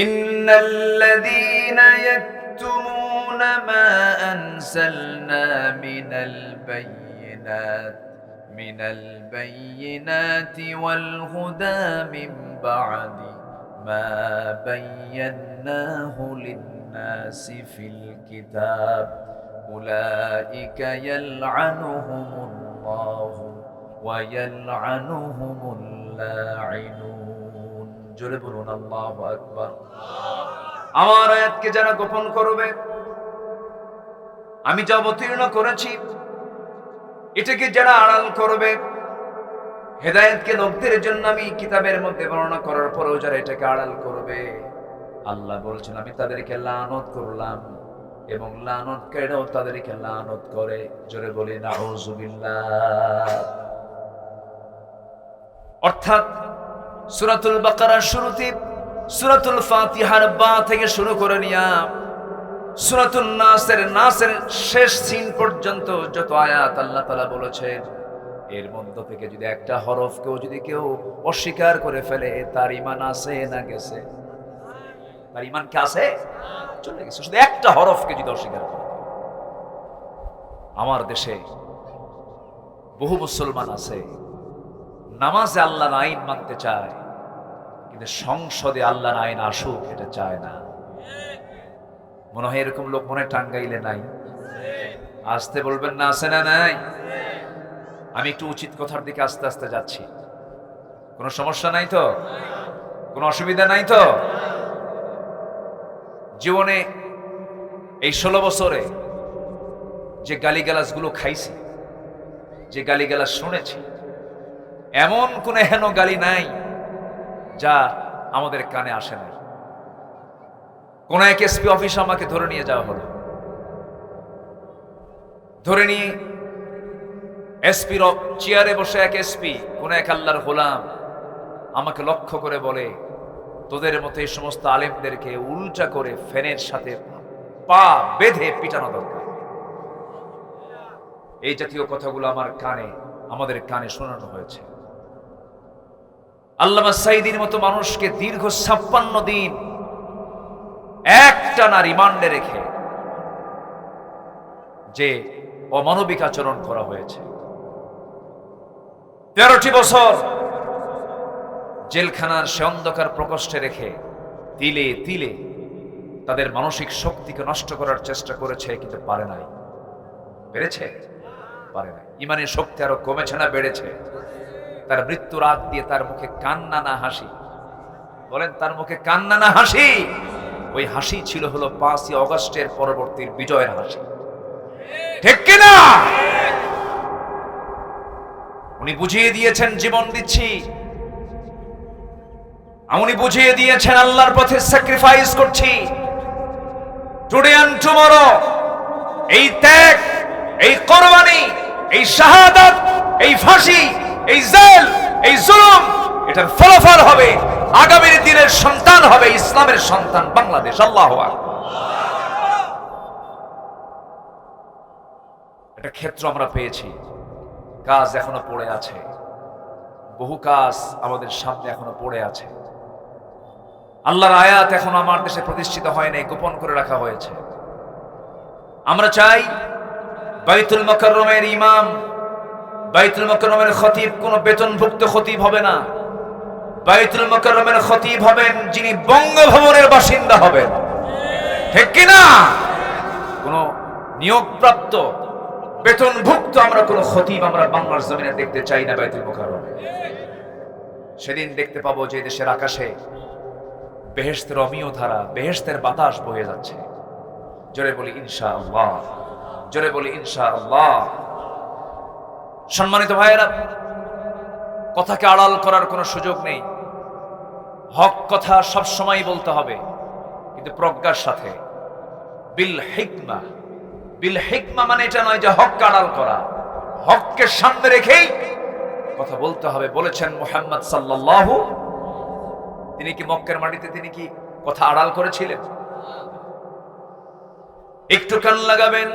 ইন্নাল্লাযীনা ইয়াকতুমুনা মা আনজালনা মিনাল বায়্যিনাতি ওয়াল হুদা মিন বা'দি মা বায়্যানাহু লিন-নাসি ফিল কিতাব উলাইকা ইয়ালআনুহুমুল্লাহু ওয়া ইয়ালআনুহুমুল লাঈনুন। জোরে বলুন আল্লাহু আকবার। আমার আয়াতকে যারা গোপন করবে, আমি যা অবতীর্ণ করেছি এটাকে যারা আড়াল করবে, হেদায়েতকে লোকদের জন্য আমি কিতাবের মধ্যে বর্ণনা করার পরেও যারা এটাকে আড়াল করবে, আল্লাহ বলছেন আমি তাদেরকে লানত করলাম এবং লানতকারীরাও তাদেরকে লানত করে। জোরে বলি নাউযুবিল্লাহ। অর্থাৎ সূরাতুল বাকারার শুরুতে সূরাতুল ফাতিহার বা থেকে শুরু করে নিয়া সূরাতুন নাসের শেষ সিন পর্যন্ত যত আয়াত আল্লাহ তাআলা বলেছেন, এর মধ্য থেকে যদি একটা হরফকেও যদি কেউ অস্বীকার করে ফেলে, তার ঈমান আছে না গেছে? তার ঈমান কি আছে? চলে গেছে। শুধু একটা হরফকে যদি অস্বীকার করে। আমার দেশে বহু মুসলমান আছে নামাজে আল্লাহর আইন মানতে চায়, কিন্তু সংসদে আল্লাহর আইন আসুক এটা চায় না। মনে হয় এরকম লোক মনে টাঙ্গাইলে নাই? আসতে বলবেন না, আছে না নাই? আমি একটু উচিত কথার দিকে আস্তে আস্তে যাচ্ছি। কোনো সমস্যা নাই তো? কোনো অসুবিধা নাই তো? জীবনে এই 16 বছরে যে গালিগালাজগুলো খাইছি, যে গালিগালাজ শুনেছি, এমন কোন হেন গালি নাই যা আমাদের কানে আসে নাই। কোন এক এসপি অফিস আমাকে ধরে নিয়ে যাওয়া হলো। ধরে নিয়ে এসপির চেয়ারে বসে এক এসপি, কোন এক আল্লাহর গোলাম, আমাকে লক্ষ্য করে বলে, তোদের মতো এই সমস্ত আলেমদেরকে উল্টা করে ফ্যানের সাথে পা বেঁধে পিটানো দরকার। এই জাতীয় কথাগুলো আমাদের কানে শোনানো হয়েছে। আল্লামা সাঈদীর মতো মানুষকে দীর্ঘ 56 দিন একটানা রিমান্ডে রেখে যে অমানবিক আচরণ করা হয়েছে, 13টি বছর জেলখানার সে অন্ধকার প্রকোষ্ঠে রেখে তিলে তিলে তাদের মানসিক শক্তিকে নষ্ট করার চেষ্টা করেছে, কিন্তু পারে নাই। পেরেছে? পারে নাই। ইমানের শক্তি আরো কমেছে না বেড়েছে? তার মৃত্যুর আগ দিয়ে তার মুখে কান্না না হাসি? বলেন, তার মুখে কান্না না হাসি? ওই হাসি ছিল হলো 5ই অগস্টের পরবর্তী বিজয়ের হাসি। ঠিক কিনা? উনি বুঝিয়ে দিয়েছেন জীবন দিচ্ছি, উনি বুঝিয়ে দিয়েছেন আল্লাহর পথে স্যাক্রিফাইস করছি। টুডে এন্ড টুমরো এই ত্যাগ, এই কোরবানি, এই শাহাদাত, এই ফাঁসি, এই জেল, এই জুলুম, এটার ফলাফল হবে আগামীর দিনের সন্তান হবে ইসলামের সন্তান বাংলাদেশ। আল্লাহু আকবার। এটা ক্ষেত্র আমরা পেয়েছি, কাজ এখনো পড়ে আছে, বহু কাজ আমাদের সামনে এখনো পড়ে আছে। আল্লাহর আয়াত এখনো আমার দেশে প্রতিষ্ঠিত হয় নাই, গোপন করে রাখা হয়েছে। আমরা চাই বাইতুল মুকাররমের ইমাম, বাইতুল মুকাররমের খতিব কোনো বেতনভুক্ত খতিব হবে না। বাইতুল মুকাররমের খতিব হবেন যিনি বঙ্গভবনের বাসিন্দা হবেন। ঠিক কিনা? কোনো নিয়োগপ্রাপ্ত বেতনভুক্ত আমরা কোনো খতিব আমরা বাংলার জমিনে দেখতে চাই না বাইতুল মুকাররমে। সেদিন দেখতে পাবো যে দেশের আকাশে বেহেশতের অমিয় ধারা, বেহেশতের বাতাস বয়ে যাচ্ছে। জোরে বলি ইনশাআল্লাহ, জোরে বলি ইনশাআল্লাহ। সম্মানিত ভাইয়েরা, কথাকে আড়াল করার কোনো সুযোগ নেই। হক কথা সব সময় বলতে হবে, কিন্তু প্রজ্ঞার সাথে। বিল হিকমা, বিল হিকমা মানে এটা নয় যে হককে আড়াল করা, হককে সামনে রেখেই কথা বলতে হবে। বলেছেন মুহাম্মদ সাল্লাল্লাহু, তিনি কি মক্কার মাটিতে তিনি কি কথা আড়াল করেছিলেন? একটু কান লাগাবেন,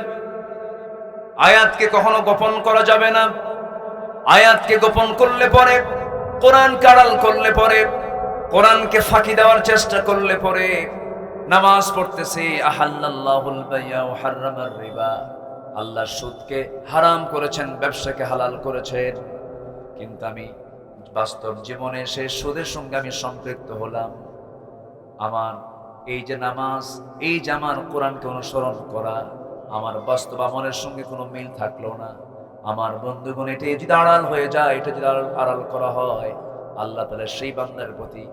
আয়াতকে কখনো গোপন করা যাবে না। আয়াতকে গোপন করলে পরে, কোরআনকে আড়াল করলে পরে, কোরআনকে ফাঁকি দেওয়ার চেষ্টা করলে পরে নামাজ পড়তেছে আহাল্লাল্লাহুল বাইয়া ওয়া হাররামার রিবা, আল্লাহ সুদকে হারাম করেছেন, ব্যবসাকে হালাল করেছেন। কিন্তু আমি বাস্তব জীবনে সে সুদের সঙ্গে আমি সম্পৃক্ত হলাম। আমার এই যে নামাজ, এই যে আমার কোরআনকে অনুসরণ করা, আমার বাস্তব আমলের সঙ্গে কোনো মিল থাকলো না। আমার বন্ধুগণ, এটা যদি আড়াল হয়ে যায়, এটা যদি আড়াল করা হয়, আল্লাহ তাআলা সেই বান্দার প্রতি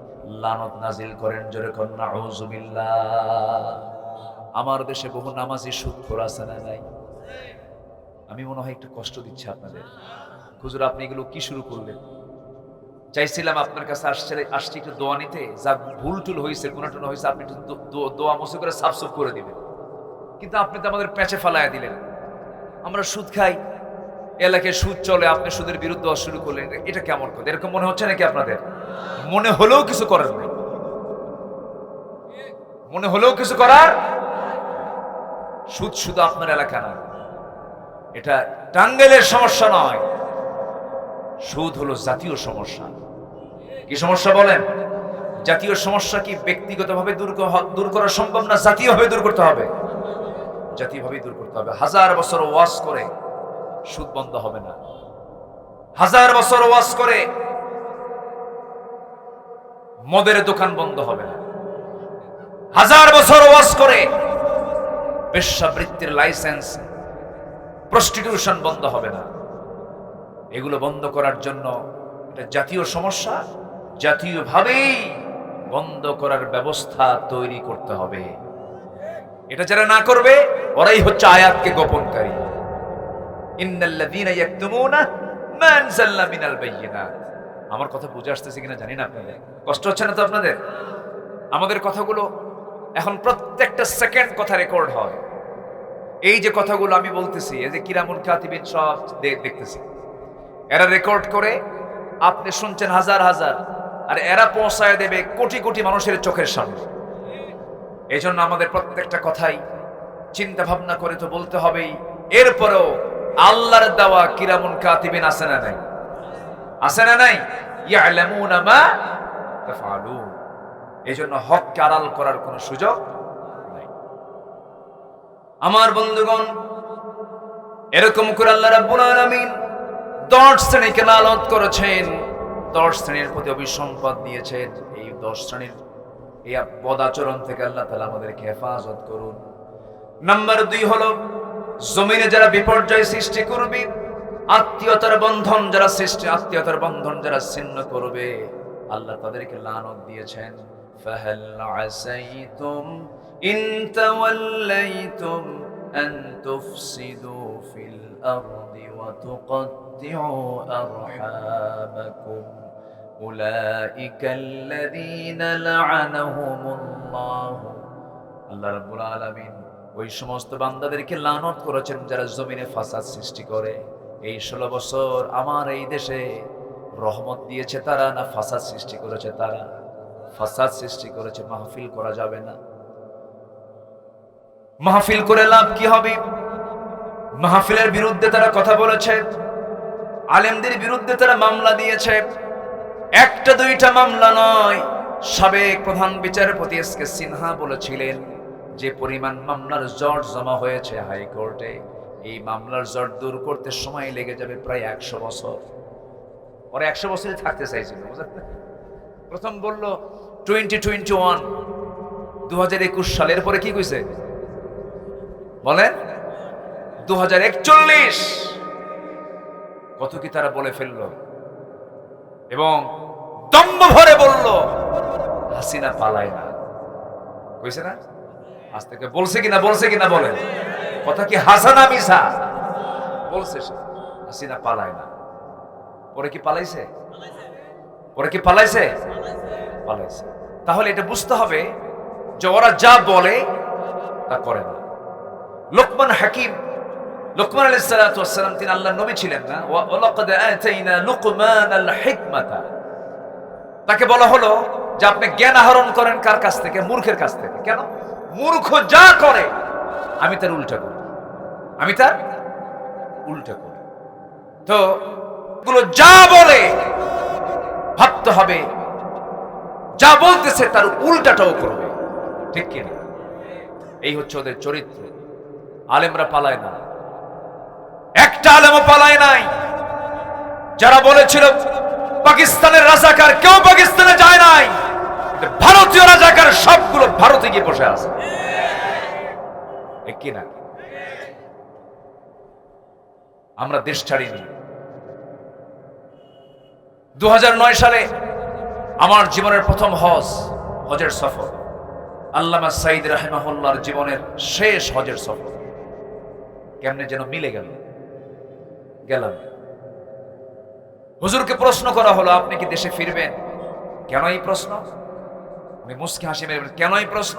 লানত নাজিল করেন। জোরে কোন নাউযুবিল্লাহ। আমার দেশে বহু নামাজি সুদখোর আছে না নাই? আমি মনে হয় একটু কষ্ট দিচ্ছি আপনাদের। হুজুর আপনি এগুলো কি শুরু করলেন? চাইছিলাম আপনার কাছে আসছি একটু দোয়া নিতে, যা ভুল টুল হয়েছে, গুনাহ হয়েছে, আপনি একটু দোয়া মুছে করে সাফসুফ করে দিবেন। কিন্তু আপনি তো আমাদের প্যাচে ফালাইয়া দিলেন। আমরা সুদ খাই, এলাকায় সুদ চলে, আপনি সুদের বিরুদ্ধে শুরু করলেন। এটা কেমন কথা? এরকম মনে হচ্ছে নাকি আপনাদের? মনে হলেও কিছু করার নেই, মনে হলেও কিছু করার। সুদ শুধু আপনার এলাকা না, এটা টাঙ্গাইলের সমস্যা নয়, সুদ হলো জাতীয় সমস্যা। কি সমস্যা বলেন? জাতীয় সমস্যা। কি ব্যক্তিগতভাবে দূর করা সম্ভব না? জাতীয়ভাবে দূর করতে হবে, জাতীয়ভাবে দূর করতে হবে। 1000 বছর ওয়াজ করে সুদ বন্ধ হবে না। 1000 বছর ওয়াজ করে মদের দোকান বন্ধ হবে না। 1000 বছর ওয়াজ করে বেশ্যাবৃত্তির লাইসেন্স, প্রস্টিটিউশন বন্ধ হবে না। এগুলো বন্ধ করার জন্য এটা জাতীয় সমস্যা, জাতীয়ভাবেই বন্ধ করার ব্যবস্থা তৈরি করতে হবে। এটা যারা না করবে, ওরাই হচ্ছে আয়াতকে গোপনকারী। ইন্নাল্লাযীনা ইয়াকতুমুনা মা আনজালনা মিনাল বায়্যিনাত। আমার কথা বুঝে আসতেছে কিনা জানি না আপনাদের। কষ্ট হচ্ছে না তো আপনাদের? আমাদের কথাগুলো এখন প্রত্যেকটা সেকেন্ড কথা রেকর্ড হয়। এই যে কথাগুলো আমি বলতেছি, এই যে কিরামুল কাতিবিন সব দেখতেছি, এরা রেকর্ড করে, আপনি শুনছেন হাজার হাজার, আর এরা পৌঁছায় দেবে কোটি কোটি মানুষের চোখের সামনে। এই জন্য আমাদের প্রত্যেকটা কথাই চিন্তা ভাবনা করে তো বলতে হবেই। এরপরেও আল্লাহর দেওয়া কিরামুল কাতিবিন আছে না নাই? আছে না নাই? ইয়ালামুনা মা তাফআলুন। এই জন্য হককে আড়াল করার কোনো সুযোগ নাই। আমার বন্ধুগণ, এরকম করে আল্লাহ রাব্বুল আলামিন 10 শ্রেণীকে লানত করেছেন, 10 শ্রেণীর প্রতি অভিসম্পাদ দিয়েছেন। এই 10 শ্রেণীর এই বদাচরণ থেকে আল্লাহ তাআলা আমাদেরকে হেফাজত করুন। নাম্বার 2 হলো, জমিনে যারা বিপর্যয় সৃষ্টি করবে, আত্মীয়তার বন্ধন যারা ছিন্ন করবে, আল্লাহ তাদেরকে লানত দিয়েছেন। ফাহাল আসাইতুম ইন তাওয়াল্লাইতুম আন তুফসিদু ফিল আরদি ওয়া তুকদ্দিউ আরহামাকুম উলাইকাল্লাযীনা লা'আনাহুমুল্লাহ। আল্লাহ রাব্বুল আলামিন ওই সমস্ত বান্দাদেরকে লানত করেছেন যারা জমিনে ফাসাদ সৃষ্টি করে। এই 16 বছর আমার এই দেশে রহমত দিয়েছে তারা, না ফাসাদ সৃষ্টি করেছে তারা? ফাসাদ সৃষ্টি করেছে। মাহফিল করা যাবে না। মাহফিল করে লাভ কি হবে? মাহফিলের বিরুদ্ধে তারা কথা বলেছে, আলেমদের বিরুদ্ধে তারা মামলা দিয়েছে। একটা দুইটা মামলা নয়। সাবেক প্রধান বিচারপতি এসকে সিনহা বলেছিলেন, যে পরিমাণ মামলার জট জমা হয়েছে হাইকোর্টে, এই মামলার জট দূর করতে সময় লেগে যাবে প্রায় 100 বছর। ওরা 100 বছরই থাকতে চাইছিল। প্রথম বলল 2021, 2021 সালের পরে কি কইছে বলেন? 2041। কত কি তারা বলে ফেললো, এবং দম্ভ ভরে বলল হাসিনা পালায় না। কইছে না? আজ থেকে বলছে কিনা বলেন? কথা কি হাসানা মিসা? বলছে হাসিনা পালায় না। পরে কি পালাইছে? পালাইছে। তাহলে এটা বুঝতে হবে যে ওরা যা বলে তা করে না। লোকমান হাকিম, লোকমান আলাইহিস সালাতু ওয়াস সালাম, তিনি আল্লাহর নবী ছিলেন না? ওয়া লাকাদ আতাইনা লুকমানাল হিকমাতা। তাকে বলা হলো যে আপনি জ্ঞান আহরণ করেন কার কাছ থেকে? মূর্খের কাছ থেকে। কেন? মূর্খ যা করে আমি তার উল্টা করি, তো এগুলো যা বলে ভাবতে হবে যা বলতেছে তার উল্টাটাও করবে, ঠিক কিনা? এই হচ্ছে ওদের চরিত্র। আলেমরা পালায় না, একটা আলেমও পালায় নাই। যারা বলেছিল পাকিস্তানের রাজাকার, কেউ পাকিস্তানে যায় নাই, ভারতীয় রাজাকার সবগুলো ভারতে গিয়ে বসে আছে, ঠিক কিনা? আমরা দেশ ছাড়িনি। 2009 সালে আমার জীবনের প্রথম হজের সফর, আল্লামা সাইদ রাহিমাহুল্লাহর জীবনের শেষ হজের সফর। কেমনে যেন মিলে গেলাম। হুজুরকে প্রশ্ন করা হলো, আপনি কি দেশে ফিরবেন? কেন এই প্রশ্ন? উনি মুস্কি হাসি মেরে বললেন, কেন এই প্রশ্ন?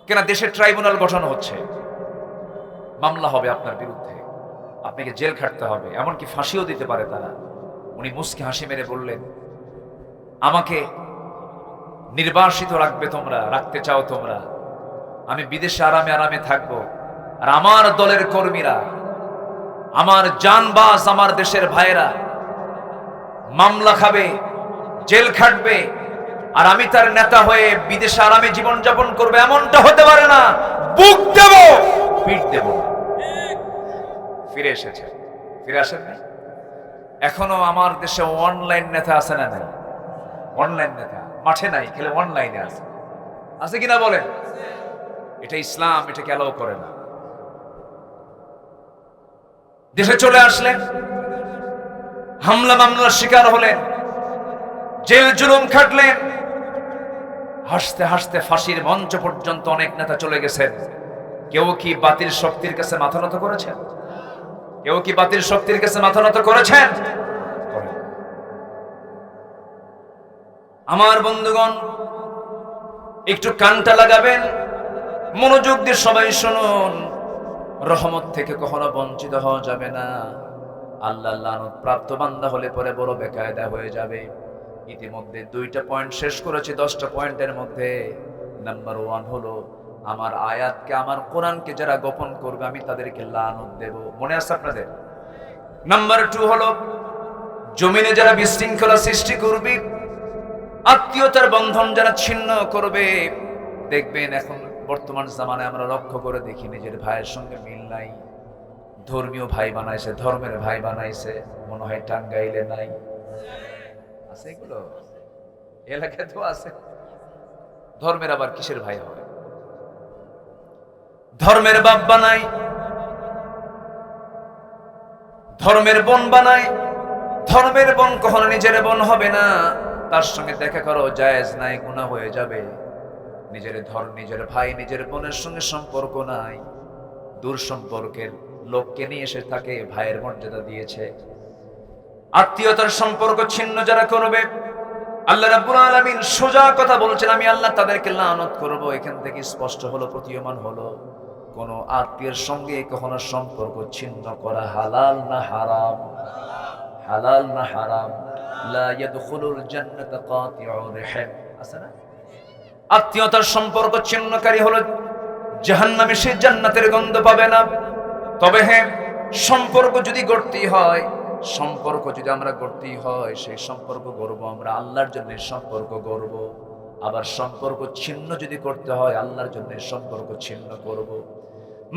কেন? দেশের ট্রাইব্যুনাল গঠন হচ্ছে, মামলা হবে আপনার বিরুদ্ধে, আপনাকে জেল খাটতে হবে, এমনকি ফাঁসিও দিতে পারে তারা। উনি মুস্কি হাসি মেরে বললেন, আমাকে নির্বাসিত রাখতে চাও তোমরা, আমি বিদেশে আরামে আরামে থাকবো, আর আমার দলের কর্মীরা, আমার জানবাজ, আমার দেশের ভাইয়েরা মামলা খাবে, জেল খাটবে, আর আমি তার নেতা হয়ে বিদেশে আরামে জীবন যাপন করবে, এমনটা হতে পারে না। বুক দেব, পিঠ দেব। ফিরে এসেছে, ফিরে আসেন নাই? এখনো আমার দেশে অনলাইন নেতা আছে না নাই? অনলাইন নেতা মাঠে নাই, খেলে অনলাইনে আছে, আছে কিনা বলেন? এটা ইসলাম এটাকে অ্যালাউ করে না। দেশে চলে আসলেন, হামলা মামলার শিকার হলেন, জেল জুলুম খাটলেন, হাসতে হাসতে ফাঁসির মঞ্চ পর্যন্ত অনেক নেতা চলে গেছেন। কেউ কি বাতিল শক্তির কাছে মাথা নত করেছেন? কেউ কি বাতিল শক্তির কাছে মাথা নত করেছেন? আমার বন্ধুগণ, একটু কানটা লাগাবেন, মনোযোগ দিয়ে সবাই শুনুন। রহমত থেকে কখনো বঞ্চিত হওয়া যাবে না। আল্লাহ লানত প্রাপ্ত বান্দা হলে পরে বড় বেকায়দা হয়ে যাবে। ইতিমধ্যে 2টা পয়েন্ট শেষ করেছি 10টা পয়েন্টের মধ্যে। নাম্বার 1 হলো, আমার আয়াতকে, আমার কোরআনকে যারা গোপন করবে আমি তাদেরকে লানত দেব। মনে আছে আপনাদের? নাম্বার 2 হলো, জমিনে যারা বিশৃঙ্খলা সৃষ্টি করবে, আত্মীয়তার বন্ধন যারা ছিন্ন করবে, দেখবেন এখন বর্তমান জামানায় আমরা লক্ষ্য করে দেখি নিজের ভাইয়ের সঙ্গে মিল নাই, ধর্মীয় ভাই বানাইছে, ধর্মের ভাই বানাইছে, মনে হয় টাঙ্গাইলে নাই, আছে এগুলো এলাকায় তো আছে। ধর্মের আবার কিসের ভাই হবে? ধর্মের বাপ বানাই, ধর্মের বোন বানাই। ধর্মের বোন কখনো নিজের বোন হবে না, তার সঙ্গে দেখা করো জায়েজ নাই, গুনাহ হয়ে যাবে। নিজের ভাই নিজের বোনের সঙ্গে সম্পর্ক নাই, দূর সম্পর্কের লোককে নিয়ে এসে তাকে ভাইয়ের মর্যাদা দিয়েছে। আত্মীয়তার সম্পর্ক ছিন্ন যারা করবে, আল্লাহ রাব্বুল আলামিন সোজা কথা বলছেন, আমি আল্লাহ তাদেরকে লানত করব। এখান থেকে স্পষ্ট হলো, প্রতীয়মান হলো, কোন আত্মীয়ের সঙ্গে কখনো সম্পর্ক ছিন্ন করা হালাল না হারাম? হালাল না হারাম? লা ইয়াদখুলুল জান্নাতা কাতিউর রহিম, আছে না? আত্মীয়তার সম্পর্ক ছিন্নকারী হলো জাহান্নামী, সে জান্নাতের গন্ধ পাবে না। তবে হ্যাঁ, সম্পর্ক যদি গড়তেই হয়, সম্পর্ক যদি আমরা গড়তেই হয়, সেই সম্পর্ক গড়বো আমরা আল্লাহর জন্য, সম্পর্ক গড়বো। আবার সম্পর্ক ছিন্ন যদি করতে হয়, আল্লাহর জন্য সম্পর্ক ছিন্ন করব।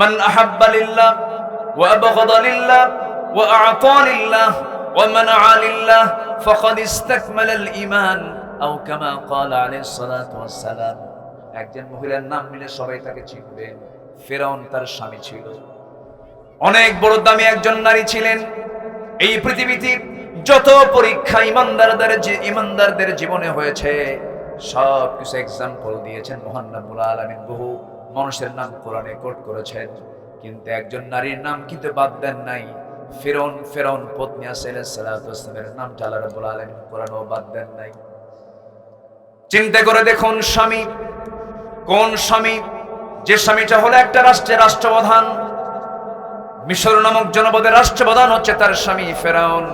মান আহাব্বা লিল্লাহ ওয়া আবগাদা লিল্লাহ ওয়া আ'তা লিল্লাহ ওয়া মানআ লিল্লাহ ফাকাদ ইসতাকমালাল ঈমান আও কামা ক্বালা আলাইহিস সালাতু ওয়াস সালাম। একজন মহিলার নাম নিলে সবাই তাকে চিনবেন। ফিরআউন তার স্বামী ছিল, অনেক বড় দামি একজন নারী ছিলেন। এই পৃথিবীতে যত পরীক্ষা ইমানদারদের জীবনে হয়েছে, সব কিছু এক্সাম্পল দিয়েছেন মহান রব্বুল আলামিন। বহু মানুষের নাম কোরআনে কোট করেছেন, কিন্তু একজন নারীর নাম কিন্তু বাদ দেন নাই। ফিরআউন পত্নী আলাইহিস সালাতু ওয়াস সালামের নাম আল্লাহ রাব্বুল আলামিন কোরআনেও বাদ দেন নাই। চিন্তা করে দেখুন, স্বামী, কোন স্বামী? যে স্বামীটা হলো একটা রাষ্ট্রের রাষ্ট্রপ্রধান। মিশর নামক জনপদের রাষ্ট্রপ্রধান হচ্ছে তার স্বামী ফিরআউন,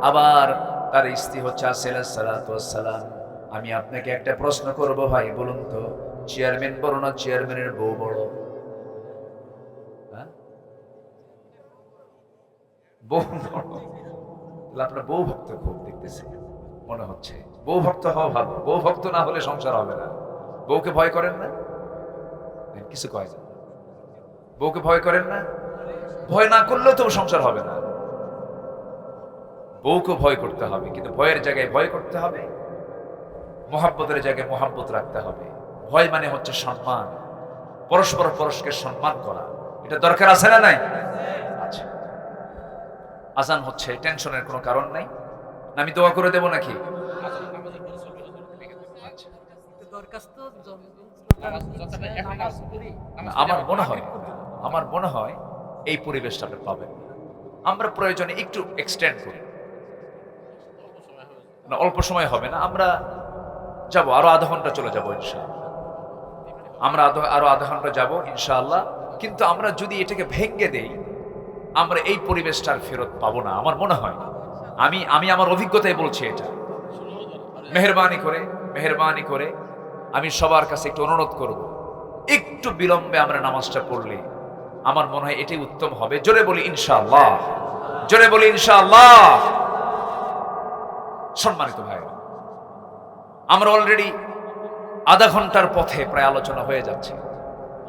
আবার তার স্ত্রী হচ্ছে আলাইহিস সালাতু ওয়াস সালাম। আমি আপনাকে একটা প্রশ্ন করব ভাই, বলুন তো, চেয়ারম্যান বড় না চেয়ারম্যানের বউ বড়? বউ বড়। আপনার বউ ভক্ত খুব দেখতেছি মনে হচ্ছে। বউ ভক্ত হওয়া ভালো, বউ ভক্ত না হলে সংসার হবে না। বউকে ভয় করেন না? কিছু কয় না। বউকে ভয় করেন না? ভয় না করলেও তো সংসার হবে না। বউকে ভয় করতে হবে, কিন্তু ভয়ের জায়গায় ভয় করতে হবে, মোহাব্বতের জায়গায় মোহাব্বত রাখতে হবে। ভয় মানে হচ্ছে সম্মান, পরস্পর পরস্পরকে সম্মান করা। এটা দরকার আছে না নাই? আচ্ছা, আজান হচ্ছে, টেনশনের কোনো কারণ নাই। আমি দোয়া করে দেব নাকি? আমার মনে হয় এই পরিবেশটা আপনি পাবেন। আমরা প্রয়োজনে একটু এক্সটেন্ড করি, না অল্প সময় হবে না, আমরা যাব আরো আধা ঘন্টা, চলে যাবো ইনশাআল্লাহ। আমরা আরো আধা ঘন্টা যাব ইনশাআল্লাহ। কিন্তু আমরা যদি এটাকে ভেঙে দেই, আমরা এই পরিবেশটার ফেরত পাবো না আমার মনে হয়। আমি আমার অভিজ্ঞতায় বলছি এটা। মেহেরবানি করে আমি সবার কাছে একটু অনুরোধ করব, একটু বিলম্বে আমরা নামাজটা পড়লে আমার মনে হয় এটাই উত্তম হবে। জোরে বলি ইনশাআল্লাহ, জোরে বলি ইনশাআল্লাহ। সম্মানিত ভাই, আমরা অলরেডি আধা ঘন্টার পথে প্রায় আলোচনা হয়ে যাচ্ছে।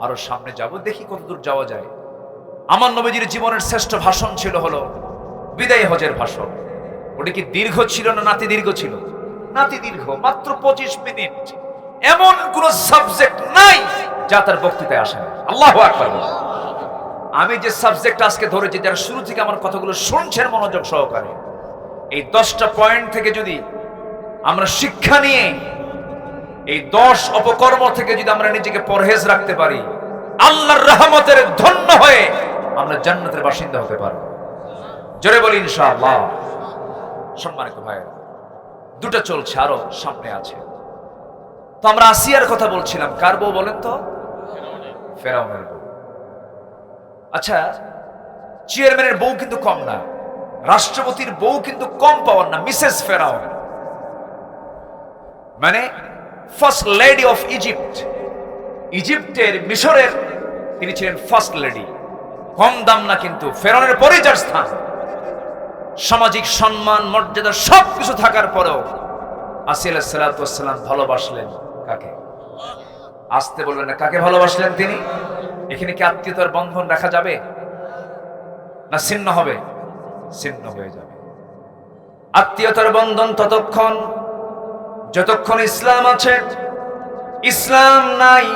আরো সামনে যাব, দেখি কতদূর যাওয়া যায়। আমার নবীজির জীবনের শ্রেষ্ঠ ভাষণ ছিল হলো বিদায় হজের ভাষণ। ওটা কি দীর্ঘ ছিল না নাতি দীর্ঘ ছিল? নাতি দীর্ঘ, মাত্র 25 মিনিট। এমন কোন সাবজেক্ট নাই যা তার বক্তৃতায় আসে না। আল্লাহু আকবার। আমি যে সাবজেক্ট আজকে ধরেছি, যারা শুরু থেকে আমার কথাগুলো শুনছেন মনোযোগ সহকারে, এই 10টা পয়েন্ট থেকে যদি আমরা শিক্ষা নিয়ে এই 10 অপকর্ম থেকে যদি আমরা নিজেকে পরহেজ রাখতে পারি, আল্লাহর রহমতের ধন্য হয়ে আমরা জান্নাতের বাসিন্দা হতে পারব। জোরে বলি ইনশাআল্লাহ। সম্মানিত ভাইয়েরা, দুটো চলছে, আরো সামনে আছে। তো আমরা আসিয়ার কথা বলছিলাম। কার বউ বলেন তো? ফেরাউনের বউ। আচ্ছা, চেয়ারম্যানের বউ কিন্তু কম না, রাষ্ট্রপতির বউ কিন্তু কম পাওয়ার না। মিসেস ফেরাউন মানে ফার্স্ট লেডি অফ ইজিপ্ট, ইজিপ্টের, মিশরের তিনি ছিলেন ফার্স্ট লেডি। কম দাম না কিন্তু। ফেরাউনের পরে যার স্থান, সামাজিক সম্মান মর্যাদা সবকিছু থাকার পরেও আসিয়া আলাইহিস সালাতু ওয়াস সালাম ভালোবাসলেন কাকে? আসতে বলবেন না, কাকে ভালোবাসলেন তিনি? এখানে কি আত্মীয়তার বন্ধন রাখা যাবে না ছিন্ন হবে? ছিন্ন হয়ে যাবে। আত্মীয়তার বন্ধন ততক্ষণ যতক্ষণ ইসলাম আছে, ইসলাম নাই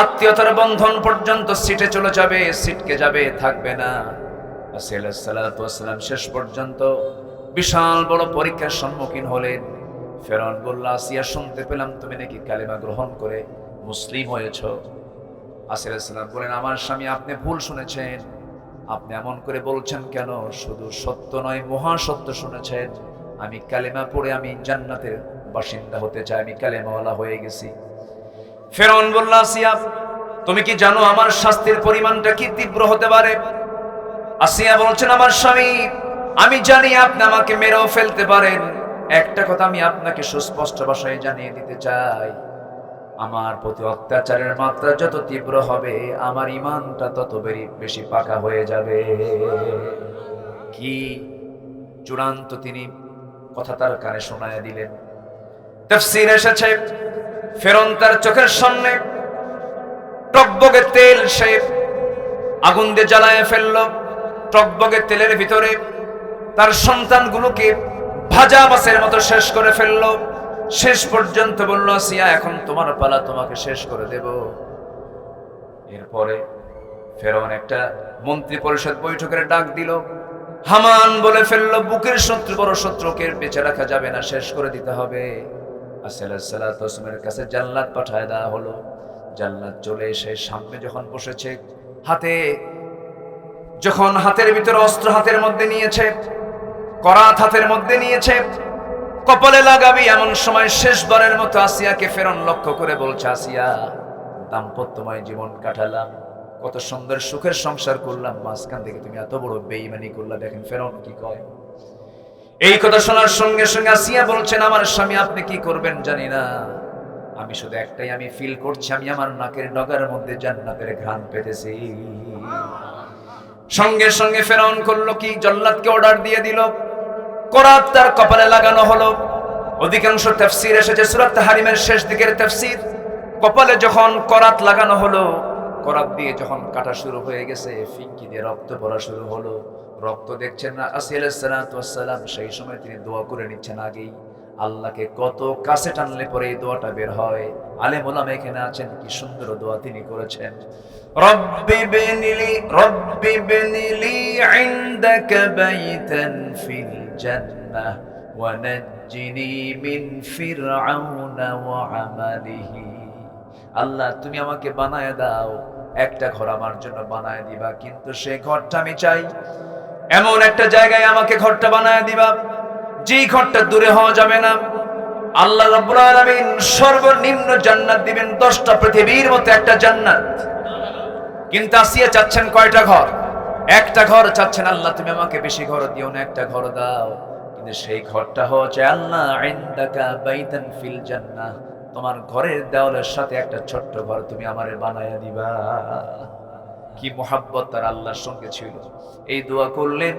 আত্মীয়তার বন্ধন পর্যন্ত সিটে চলে যাবে, সিটকে যাবে, থাকবে না। আসিয়া আলাইহিস সালাতু ওয়াস সালাম শেষ পর্যন্ত বিশাল বড় পরীক্ষার সম্মুখীন হলেন। ফেরাউন বলল, আসিয়া শুনতে পেলাম তুমি নাকি কালেমা গ্রহণ করে মুসলিম হয়েছ। আসিয়া আলাইহিস সালাম বলেন, আমার স্বামী, আপনি ভুল শুনেছেন। আপনি এমন করে বলছেন কেন? শুধু সত্য নয়, মহাসত্য শুনেছেন। আমি কালেমা পড়ে আমি জান্নাতের বাসিন্দা হতে চাই, আমি কালেমাওয়ালা হয়ে গেছি। ফেরাউন বলল, আসিয়া তুমি কি জানো আমার শাস্তির পরিমাণটা কি তীব্র হতে পারে? আসিয়া বলছেন, আমার স্বামী, আমি জানি আপনি আমাকে মেরেও ফেলতে পারেন। একটা কথা আমি আপনাকে সুস্পষ্ট ভাষায় জানিয়ে দিতে চাই, আমার প্রতি অত্যাচারের মাত্রা যত তীব্র হবে, আমার ঈমানটা তত বেশি পাকা হয়ে যাবে। কি চূড়ান্ত তিনি কথা তার কানে শোনায় দিলেন। তাফসীরে এসেছে, ফেরাউন তার চোখের সামনে টকবগে তেল সে আগুন দিয়ে জ্বালায় ফেললো। টকবগে তেলের ভিতরে তার সন্তানগুলোকে ভাজা মাছের মতো শেষ করে ফেললো। শেষ পর্যন্ত বলল, আসিয়া এখন তোমার পালা, তোমাকে শেষ করে দেব। এরপরে ফেরাউন একটা মন্ত্রী পরিষদ বৈঠকের ডাক দিল। হামান বলে ফেলল, বুকের শত্রু বড় শত্রুকে বেঁচে রাখা যাবে না, শেষ করে দিতে হবে। আসিয়া আলাইহিস সালাতু ওয়াস সালামের কাছে জাল্লাদ পাঠায় দেওয়া হলো। জাল্লাদ চলে এসে সামনে যখন বসেছে, যখন হাতের ভিতরে অস্ত্র হাতের মধ্যে নিয়েছে, করাত হাতের মধ্যে নিয়েছে, কপালে লাগাবি এমন সময় শেষবারের মতো আসিয়াকে ফেরাউন লক্ষ্য করে বলছে, আসিয়া, দাম্পত্যময় জীবন কাটালাম, কত সুন্দর সুখের সংসার করলাম, মাঝখান থেকে তুমি এত বড় বেঈমানি করলা। দেখেন ফেরাউন কি কয়। এই কথা শোনার সঙ্গে সঙ্গে আসিয়া বলছেন, আমার স্বামী, আপনি কি করবেন জানি না, আমি শুধু একটাই আমি ফিল করছি, আমি আমার নাকের ডগার মধ্যে জান্নাতের ঘ্রাণ পেতেছি। সঙ্গে সঙ্গে ফেরাউন করলো কি, জল্লাদকে অর্ডার দিয়ে দিল, করাত তার কপালে লাগানো হলো। অধিকাংশ তাফসীর এসেছে সূরা তাহরিমের শেষ দিকের তাফসীর, কপালে যখন করাত লাগানো হলো, করাত দিয়ে যখন কাটা শুরু হয়ে গেছে, ফিঙ্কি দিয়ে রক্ত পড়া শুরু হলো, রক্ত দেখছেন না আসি আলাইহিস সালাতু ওয়াস সালাম, সেই সময় তিনি দোয়া করে নিচ্ছেন আগেই। আল্লাহকে কত কাছে টানলে পরে এই দোয়াটা বের হয়। আলেম ওলামা এখানে আছেন, কি সুন্দর দোয়া তিনি করেছেন। রব্বি বিনিলি ইনদাকা বাইতান ফিল জান্নাহ ওয়া নাজ্জিনি মিন ফিরআউনা ওয়া আমালিহি। আল্লাহ তুমি আমাকে বানায় দাও, একটা ঘর আমার জন্য বানায় দিবা, কিন্তু সেই ঘরটা আমি চাই এমন একটা জায়গায় আমাকে ঘরটা বানায় দিবা যেই ঘরটা দূরে হওয়া যাবে না। আল্লাহ রাব্বুল আলামিন সর্বনিম্ন জান্নাত দিবেন 10টা পৃথিবীর মতো একটা জান্নাত, কিন্তু আসিয়া চাচ্ছেন কয়টা ঘর? একটা ঘর চাচ্ছেন। আল্লাহ তুমি আমাকে বেশি ঘর দিও না, একটা ঘর দাও, কিন্তু সেই ঘরটা হচ্ছে আল্লাহ ইনদাকা বাইতান ফিল জান্নাহ, তোমার ঘরের দেওয়ালের সাথে একটা ছোট্ট ঘর তুমি আমারে বানায়া দিবা। কি মুহাব্বত তার আল্লাহর সঙ্গে ছিল। এই দোয়া করলেন।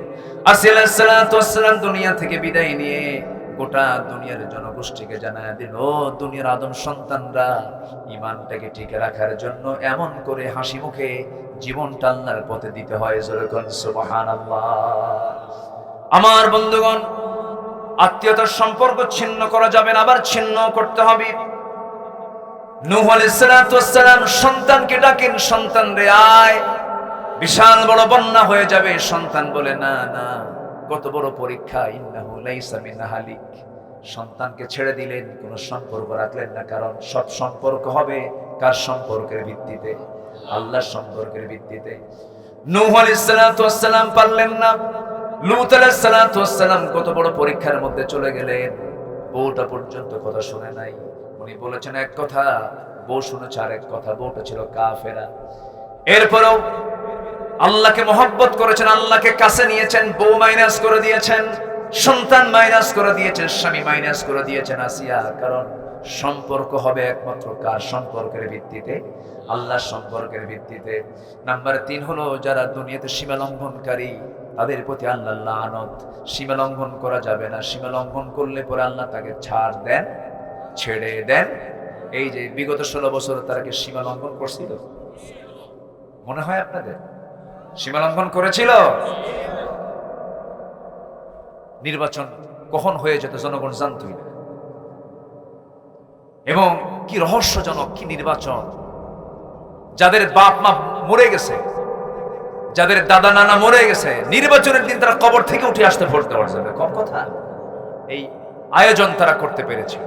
আসি আলাইহিস সালাতু ওয়াস সালাম দুনিয়া থেকে বিদায় নিয়ে গোটা দুনিয়ার জনগোষ্ঠীকে জানায় দিল, ও দুনিয়ার আদম সন্তানরা, ঈমানটাকে টিকে রাখার জন্য এমন করে হাসি মুখে জীবনটা আল্লাহর পথে দিতে হয়। জোরে কোন সুবহানাল্লাহ। আমার বন্ধুগণ, আত্মীয়তার সম্পর্ক ছিন্ন করা যাবে না, আবার ছিন্ন করতে হবে। নূহ আলাইহিস সালাতু ওয়াস সালাম সন্তানকে ডাকেন, সন্তান রে আয়, বিশাল বড় বন্যা হয়ে যাবে। সন্তান বলে না না, কত বড় পরীক্ষা, ইন্নাহু লাইসা মিন আহলিক। সন্তানকে ছেড়ে দিলেন, কোনো সম্পর্ক রাখলেন না, কারণ সব সম্পর্ক হবে কার সম্পর্কের ভিত্তিতে? আল্লাহর সম্পর্কের ভিত্তিতে। নূহ আলাইহিস সালাতু ওয়াস সালাম পারলেন না। লূত আলাইহিস সালাতু ওয়াস সালাম কত বড় পরীক্ষার মধ্যে চলে গেলেন, বউটা পর্যন্ত কথা শুনে নাই। উনি বলেছেন এক কথা, বউ শুনেছে আরেক কথা, বউটা ছিল কাফেরা। এরপরেও আল্লাহকে মহব্বত করেছেন, আল্লাহকে কাছে নিয়েছেন, বউ মাইনাস করে দিয়েছেন, সন্তান মাইনাস করে দিয়েছেন, স্বামী মাইনাস করে দিয়েছেন আসিয়া। কারণ সম্পর্ক হবে একমাত্র কার সম্পর্কের ভিত্তিতে? আল্লাহর সম্পর্কের ভিত্তিতে। নাম্বার 3 হলো যারা দুনিয়াতে সীমা লঙ্ঘনকারী, তাদের প্রতি আল্লাহ লানত। সীমা লঙ্ঘন করা যাবে না, সীমা লঙ্ঘন করলে পরে আল্লাহ তাকে ছাড় দেন, ছেড়ে দেন। এই যে বিগত 16 বছর তারা কি সীমা লঙ্ঘন করছিল? মনে হয় আপনাদের সীমা লঙ্ঘন করেছিল? নির্বাচন কখন হয়ে যেত জনগণ জানতই না। এবং কি রহস্যজনক কি নির্বাচন! যাদের বাপ মা মরে গেছে, যাদের দাদা নানা মরে গেছে, নির্বাচনের দিন তারা কবর থেকে উঠে আসতে ভোট দেওয়ার জন্য, কম কথা, এই আয়োজন তারা করতে পেরেছে।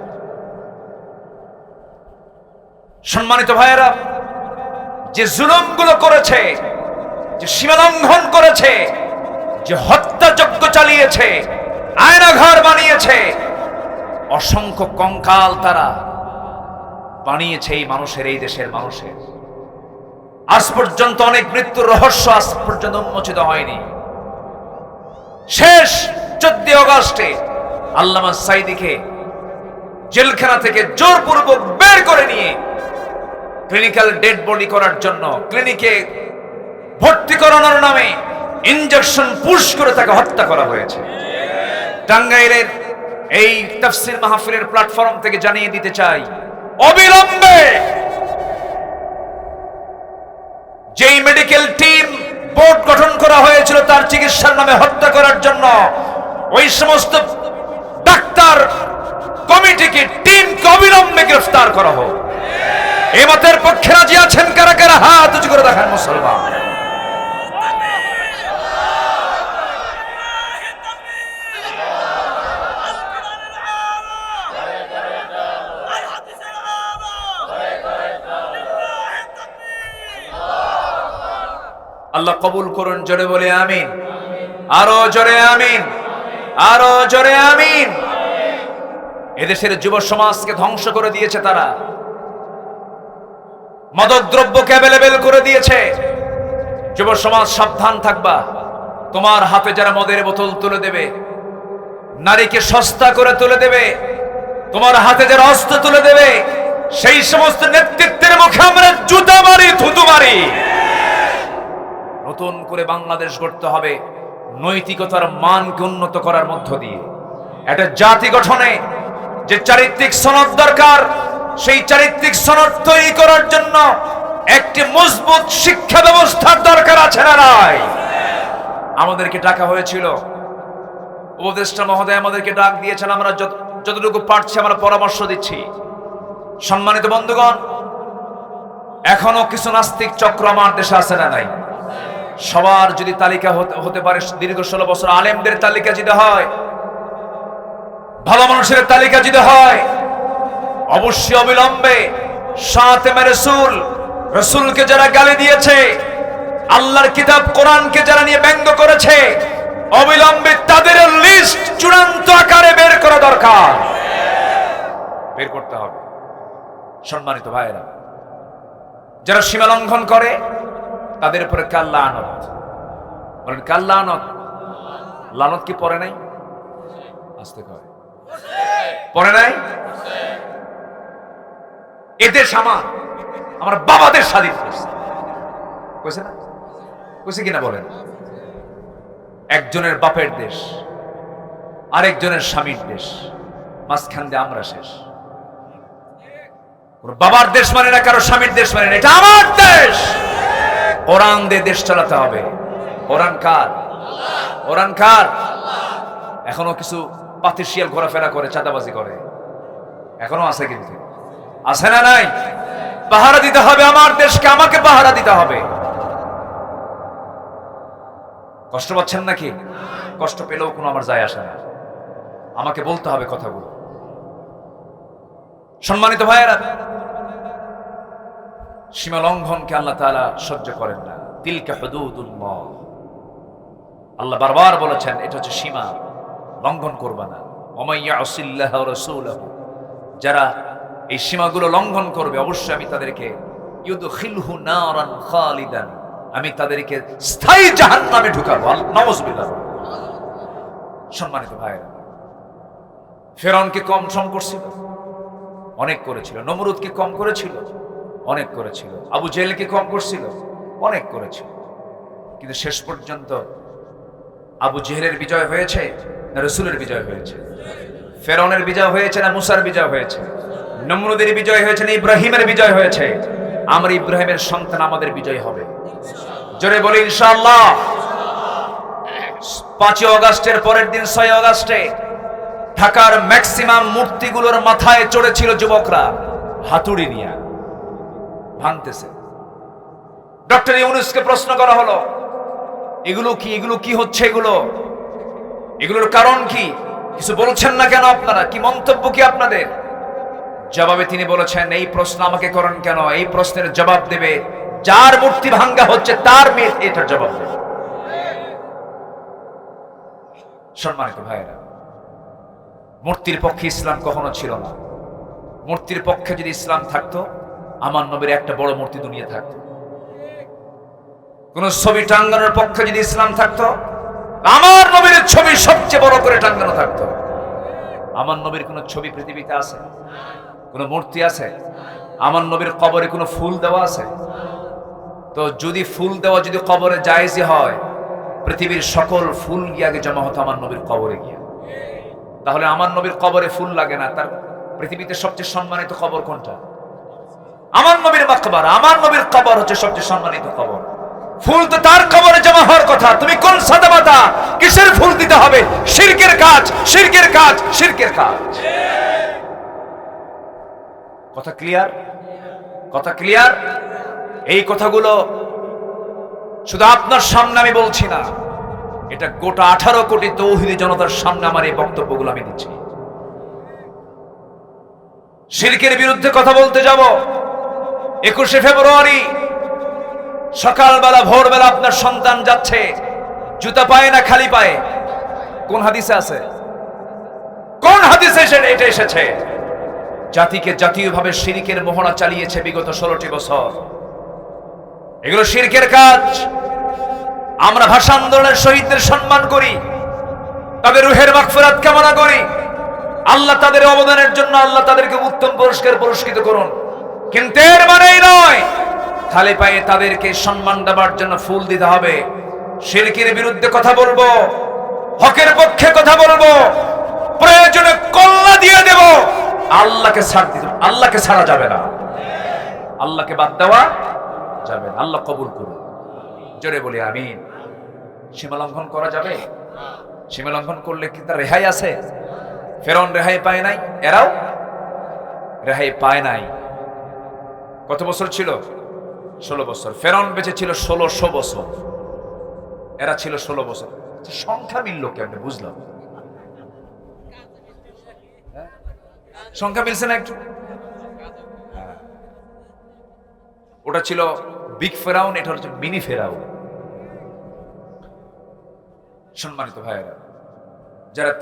সম্মানিত ভাইয়েরা, যে জুলুমগুলো করেছে, যে সীমালঙ্ঘন করেছে, যে হত্যাযজ্ঞ চালিয়েছে, আয়নাঘর বানিয়েছে, অসংখ্য কঙ্কাল তারা বানিয়েছে এই মানুষের, এই দেশের মানুষের। আজ পর্যন্ত অনেক মৃত্যুর রহস্য আজ পর্যন্ত উন্মোচিত হয়নি। শেষ 14 আগস্টে আল্লামা সাইদিকে জেলখানা থেকে জোরপূর্বক বের করে নিয়ে ক্লিনিক্যাল ডেড বডি করার জন্য, ক্লিনিকে ভর্তি করানোর নামে ইনজেকশন পুশ করে তাকে হত্যা করা হয়েছে। টাঙ্গাইলের এই তাফসীর মাহফিলের প্ল্যাটফর্ম থেকে জানিয়ে দিতে চাই, অবিলম্বে যেই মেডিকেল টিম বোর্ড গঠন করা হয়েছিল তার চিকিৎসার নামে হত্যা করার জন্য, ওই সমস্ত ডাক্তার কমিটিকে, টিমকে অবিলম্বে গ্রেফতার করা হোক। এই মতের পক্ষে রাজি আছেন কারা কারা? হাত উঁচু করে দেখান মুসলমান। আল্লাহ কবুল করুন, জোরে বলে আমিন। আরো জোরে আমিন, আরো জোরে আমিন। এদেশের যুব সমাজকে ধ্বংস করে দিয়েছে তারা, মাদকদ্রব্যকে অ্যাভেলেবেল করে দিয়েছে। যুব সমাজ সাবধান থাকবা, তোমার হাতে যারা মদের বোতল তুলে দেবে, নারীকে সস্তা করে তুলে দেবে, তোমার হাতে যারা অস্ত্র তুলে দেবে, সেই সমস্ত নেতৃত্বের মুখে আমরা জুতা মারি, থুতু মারি। নতুন করে বাংলাদেশ গড়তে হবে নৈতিকতার মানকে উন্নত করার মধ্য দিয়ে। একটা জাতি গঠনে যে চারিত্রিক সনদ দরকার, সেই চারিত্রিক সনদ তৈরি করার জন্য একটি মজবুত শিক্ষা ব্যবস্থার দরকার আছে না নাই? আমাদেরকে ডাকা হয়েছিল, উপদেষ্টা মহোদয় আমাদেরকে ডাক দিয়েছেন, আমরা যতটুকু পারছি আমরা পরামর্শ দিচ্ছি। সম্মানিত বন্ধুগণ, এখনো কিছু নাস্তিক চক্র আমার দেশে আছে না নাই? সবার যদি তালিকা হতে পারে, দীর্ঘ 16 বছর আলেমদের তালিকা যদি হয়, ভালো মানুষের তালিকা যদি হয়, অবশ্যই অবিলম্বে শাতিমে রাসূল, রাসূলকে যারা গালি দিয়েছে, আল্লাহর কিতাব কোরআনকে যারা নিয়ে ব্যঙ্গ করেছে, অবিলম্বে তাদের লিস্ট চূড়ান্ত আকারে বের করা দরকার, বের করতে হবে। সম্মানিত ভাইয়েরা, যারা সীমা লঙ্ঘন করে তাদের উপরে কাল লানত। বলেন কাল লানত। লানত কি পড়ে নাই? আস্তে কয় পড়ে নাই? এদের সামান আমার বাবাদের স্বাধীন করছে, কইছে না? কইছে কিনা বলেন? একজনের বাপের দেশ, আরেকজনের স্বামীর দেশ, মাঝখান দিয়ে আমরা শেষ। বাবার দেশ মানে না, কারো স্বামীর দেশ মানে না, এটা আমার দেশ। কোরআন দিয়ে দেশ চালাতে হবে। কোরআন কার? কোরআন কার? এখনো কিছু পাতিশিয়াল ঘোরাফেরা করে, চাঁদাবাজি করে, এখনো আছে, কিন্তু আছে না নাই? পাহারা দিতে হবে আমার দেশকে, আমাকে পাহারা দিতে হবে। কষ্ট পাচ্ছেন নাকি? কষ্ট পেলেও কোনো আমার যায় আসে না, আমাকে বলতে হবে কথাগুলো। সম্মানিত ভাইয়েরা, সীমা লঙ্ঘনকে আল্লাহ তাআলা সহ্য করেন না। তিলকা হুদুদুল্লাহ, আল্লাহ বারবার বলেছেন এটা হচ্ছে সীমা, লঙ্ঘন করবা না। ওয়া ইয়াসিল্লাহু ওয়া রাসূলুহু, যারা এই সীমাগুলো লঙ্ঘন করবে অবশ্যই আমি তাদেরকে ইউদখিলহু নারান খালিদান, আমি তাদেরকে স্থায়ী জাহান্নামে ঢুকাবো। নাউযুবিল্লাহ। সম্মানিত ভাইয়েরা, ফেরাউনকে কম সম করছিল? অনেক করেছিল। নমরুদকে কম করেছিল? অনেক করেছিল। আবু জেহেলকে কম করছিল? অনেক করেছিল। কিন্তু শেষ পর্যন্ত আবু জেহেলের বিজয় হয়েছে না রাসূলের বিজয় হয়েছে? ফেরাউনের বিজয় হয়েছে না মুসার বিজয় হয়েছে? নমরুদের বিজয় হয়েছে না ইব্রাহিমের বিজয় হয়েছে? আমরা ইব্রাহিমের সন্তান, আমাদের বিজয় হবে। জোরে বলি ইনশাআল্লাহ। 5 আগস্টের পরের দিন 6 আগস্টে ঢাকার ম্যাক্সিমাম মূর্তিগুলোর মাথায় চড়েছিল যুবকরা হাতুড়ি নিয়ে, ভাঙতেছে। ডক্টর ইউনূসকে প্রশ্ন করা হলো, এগুলো কি হচ্ছে? এগুলোর কারণ কি? কিছু বলছেন না কেন আপনারা? কি মন্তব্য কি আপনাদের? জবাবে তিনি বলেছেন, এই প্রশ্ন আমাকে করেন কেন? এই প্রশ্নের জবাব দেবে যার মূর্তি ভাঙ্গা হচ্ছে, তার মেয়ে এটার জবাব দেবে। সম্মানিত ভাইয়েরা, মূর্তির পক্ষে ইসলাম কখনো ছিল না। মূর্তির পক্ষে যদি ইসলাম থাকতো, আমার নবীর একটা বড় মূর্তি দুনিয়া থাকতো। কোন ছবি টাঙ্গানোর পক্ষে যদি ইসলাম থাকতো, আমার নবীর ছবি সবচেয়ে বড় করে টাঙ্গানো থাকতো। আমার নবীর কোন ছবি পৃথিবীতে আছে? কোন মূর্তি আছে? আমার নবীর কবরে কোনো ফুল দেওয়া আছে? তো যদি ফুল দেওয়া যদি কবরে জায়েজই হয়, পৃথিবীর সকল ফুল গিয়ে আগে জমা হতো আমার নবীর কবরে গিয়ে। তাহলে আমার নবীর কবরে ফুল লাগে না, তার পৃথিবীতে সবচেয়ে সম্মানিত কবর কোনটা? আমার নবীর মাকবারা। আমার নবীর কবর হচ্ছে সবচেয়ে সম্মানিত কবর। ফুল তো তার কবরে জমা হওয়ার কথা। তুমি কোন সাদামাতা কিসের ফুল দিতে হবে? শিরকের কাজ, শিরকের কাজ, শিরকের কাজ। কথা ক্লিয়ার? কথা ক্লিয়ার? এই কথাগুলো শুধু আপনার সামনে আমি বলছি না, এটা গোটা 18 কোটি তৌহিদি জনতার সামনে আমার এই বক্তব্যগুলো আমি দিচ্ছি। শিরকের বিরুদ্ধে কথা বলতে যাব 21শে ফেব্রুয়ারি সকালবেলা, ভোরবেলা আপনার সন্তান যাচ্ছে জুতা পায়ে না খালি পায়ে? কোন হাদিসে আছে? কোন হাদিসে এটা এসেছে? জাতিকে জাতীয়ভাবে শিরকের মোহনা চালিয়েছে বিগত 16টি বছর। এগুলো শিরকের কাজ। আমরা ভাষা আন্দোলনের শহীদদের সম্মান করি, তাদের রুহের মাগফিরাত কামনা করি। আল্লাহ তাদের অবদানের জন্য আল্লাহ তাদেরকে উত্তম পুরস্কার পুরস্কৃত করুন। কিন্তু এর মানেই নয় খালি পায়ে তাদেরকে সম্মান দেওয়ার জন্য ফুল দিতে হবে। শিরকের বিরুদ্ধে কথা বলবো, হকের পক্ষে কথা বলবো, প্রয়োজনে কল্লা দিয়ে দেব, আল্লাহকে ছাড় দিতে, আল্লাহকে ছাড়া যাবে না, আল্লাহকে বাদ দেওয়া যাবে না। আল্লাহ কবুল করুন, জোরে বলি আমিন। সীমা লঙ্ঘন করা যাবে? সীমা লঙ্ঘন করলে কি তার রেহাই আছে? ফেরাউন রেহাই পায় নাই, এরাও রেহাই পায় নাই। কত বছর ছিল? 16 বছর। ফেরাউন বেঁচে ছিল 1600 বছর, এরা ছিল 16 বছর। সংখ্যা মিলল কেমনে বুঝলাম? সংখ্যা মিলছে না একটু? ওটা ছিল বিগ ফেরাউন, এটা হচ্ছে মিনি ফেরাউন। সম্মানিত ভাইয়েরা, যারা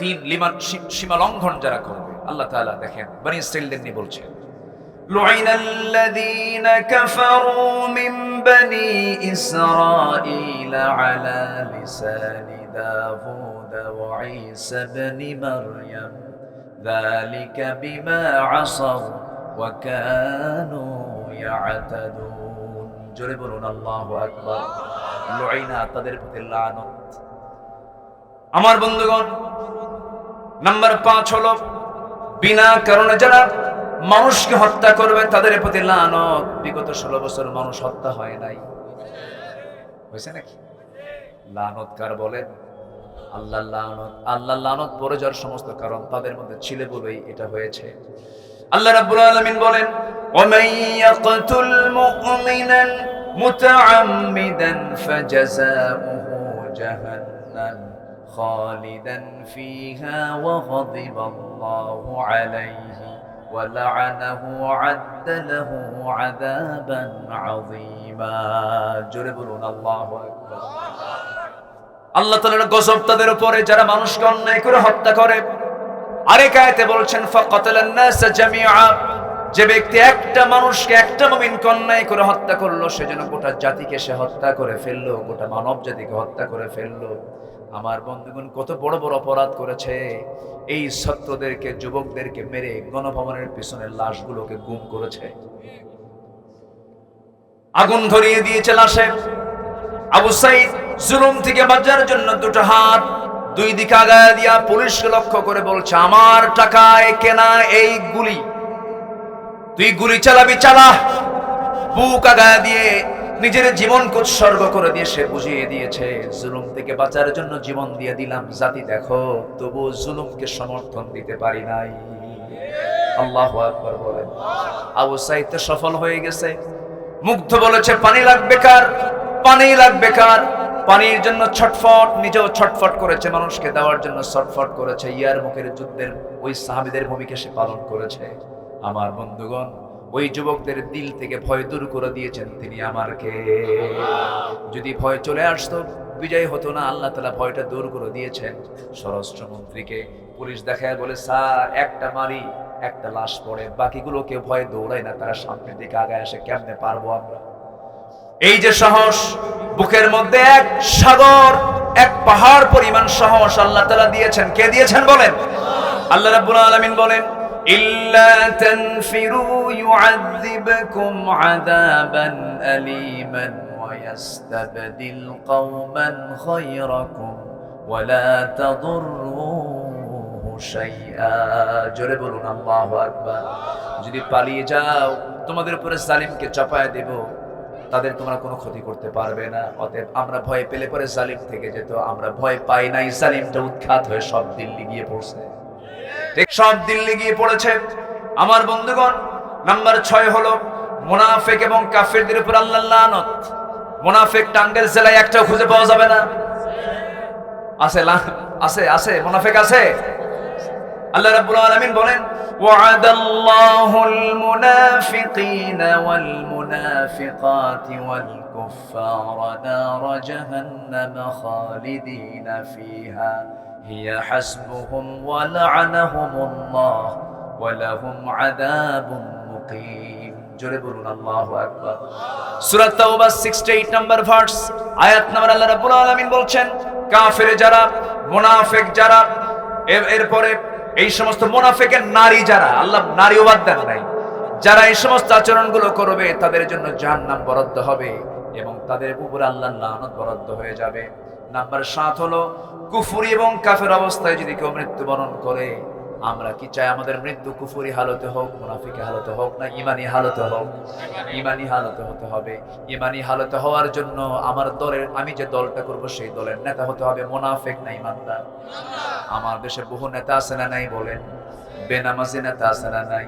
সীমা লঙ্ঘন যারা করবে, আল্লাহ তাআলা দেখেন বনি ইসরাঈলদের নিয়ে বলছেন, لعن الذين كفروا من بني إسرائيل على لسان داود وعيسى بن مريم ذلك بما عصوا وكانوا يعتدون। জোরে বলুন আল্লাহু আকবার। লুইনা, তাদের প্রতি লানত। আমার বন্ধুগণ, নাম্বার 5 হলো বিনা কারণে যারা মানুষকে হত্যা করবে তাদের প্রতি লানত। বিগত 16 বছর মানুষ হত্যা হয় নাই, হয়েছে নাকি? লানত কার বলেন? আল্লাহর লানত। আল্লাহর লানত পড়ে যাওয়ার সমস্ত কারণ তাদের মধ্যে ছিল বলেই এটা হয়েছে। আল্লাহ রাব্বুল আলামিন বলেন, ওয়ামান ইয়াকতুল মুমিনান মুতাআম্মিদান ফাজাযাউহু জাহান্নাম খালিদান ফিহা ওয়া গাদিবাল্লাহু আলাইহি ওয়া লা'নাহু ওয়া'আদ্দা লাহু 'আযাবান 'আযীমা। জোরে বলুন আল্লাহু আকবার। আল্লাহ তাআলার গজব তাদের উপরে যারা মানুষকে অন্যায় করে হত্যা করে। আরেক আয়াতে বলছেন, ফাকাতালান নাস জামিআ, যে ব্যক্তি একটা মানুষকে, একটা মুমিনকে অন্যায় করে হত্যা করলো, সেজন্য গোটা জাতিকে সে হত্যা করে ফেললো, গোটা মানব জাতিকে হত্যা করে ফেললো। আমার বন্ধুগণ, কত বড় বড় অপরাধ করেছে এই ছাত্রদেরকে, যুবকদেরকে মেরে গণভবনের পিছনে লাশগুলোকে গুম করেছে, আগুন ধরিয়ে দিয়েছে লাশে। আবু সাঈদ জুলুম থেকে বাঁচার জন্য দুটো হাত দুই দিকে আগায় দিয়া পুলিশকে লক্ষ্য করে বলছে, আমার টাকায় কেনা এই গুলি, তুই গুলি চালাবি চালা। বুক আগায় দিয়ে নিজের জীবনকে উৎসর্গ করে দিয়ে সে বুঝিয়ে দিয়েছে, জুলুম থেকে বাঁচার জন্য জীবন দিয়ে দিলাম জাতি দেখো, তবু জুলুমকে সমর্থন দিতে পারি নাই। আল্লাহু আকবার বলেন। আবু সাঈদ তো সফল হয়ে গেছে। মুগ্ধ বলেছে, পানি লাগবে কার? পানি লাগবে কার? পানির জন্য ছটফট, নিজেও ছটফট করেছে, মানুষকে দেওয়ার জন্য ছটফট করেছে। ইয়ারমুকের যুদ্ধের ওই সাহাবীদের ভূমিকা সে পালন করেছে। আমার বন্ধুগণ, ওই যুবকদের দিল থেকে ভয় দূর করে দিয়েছেন তিনি আমার কে। যদি ভয় চলে আসতো, বিজয় হতো না। আল্লাহ তাআলা ভয়টা দূর করে দিয়েছেন। স্বরাষ্ট্রমন্ত্রীকে পুলিশ দেখায় বলে, স্যার একটা মারি, একটা লাশ পড়ে, বাকিগুলোকে ভয়ে দৌড়ায় না, তারা সামনের দিকে আগায় আসে, কেমনে পারবো আমরা? এই যে সাহস, বুকের মধ্যে এক সাগর, এক পাহাড় পরিমাণ সাহস আল্লাহ তাআলা দিয়েছেন। কে দিয়েছেন বলেন? আল্লাহ রাব্বুল আলামিন বলেন, ইল্লা তানফিরু ইউআযিবকুম আযাবান আলীমান ওয়া ইয়াস্তাবদিল কওমান খায়রাকুম ওয়া লা তাদুররুহু শাইআ। জোরে বলুন আল্লাহু আকবার। যদি পালিয়ে যাও, তোমাদের উপরে জালিমকে চাপায় দেব, তাদের তোমরা কোনো ক্ষতি করতে পারবে না। অতএব আমরা ভয় পেলে পরে জালিম থেকে যেত, আমরা ভয় পাই নাই। জালিমটা উৎখাত হয়ে সব দিল্লি গিয়ে পড়ছে, ঠিক সব দিল্লি গিয়ে পড়েছে। আমার বন্ধুগণ, নাম্বার 6 হলো মুনাফিক এবং কাফেরদের উপর আল্লাহর লানত। মুনাফিক টাঙ্গাইল জেলায় একটাও খুঁজে পাওয়া যাবে না। আছে আছে আছে মুনাফিক আছে। আল্লাহ রাব্বুল আলামিন বলেন, ওয়া'আদাল্লাহুল মুনাফিকিনা ওয়াল মুনাফিকাতি ওয়াল কুফফারা নারা জাহান্নাম খালিদিনা ফিহা হিয়া হাসবুহুম ওয়া লা'নাহুমুল্লাহ ওয়া লাহুম আযাবুন মুকিম। জোরে বলুন আল্লাহু আকবার। সূরা তাওবা 68 নম্বর ভার্স, আয়াত নম্বর আল্লাহ রাব্বুল আলামিন বলছেন, কাফের যারা, মুনাফিক যারা, এরপরে এই সমস্ত মুনাফিকের নারী যারা, আল্লাহ নারীও বাদ দেন নাই, যারা এই সমস্ত আচরণগুলো করবে তাদের জন্য জাহান্নাম বরাদ্দ হবে। এবং তাদের উপরে আল্লাহর লানত বরাদ্দ হয়ে যাবে। নাম্বার 7 হলো কুফরি এবং কাফের অবস্থায় যদি কেউ মৃত্যুবরণ করে, আমরা কি চাই আমাদের মৃত্যু কুফরি হালতে হোক, মুনাফিকি হালতে হোক, না ইমানি হালতে হোক? ইমানি হালতে হতে হবে। ইমানি হালতে হওয়ার জন্য আমার দলের, আমি যে দলটা করব সেই দলের নেতা হতে হবে মুনাফিক না ইমানদার। আমার দেশে বহু নেতা আছে না নাই বলেন? বেনামাজি নেতা আছে না নাই?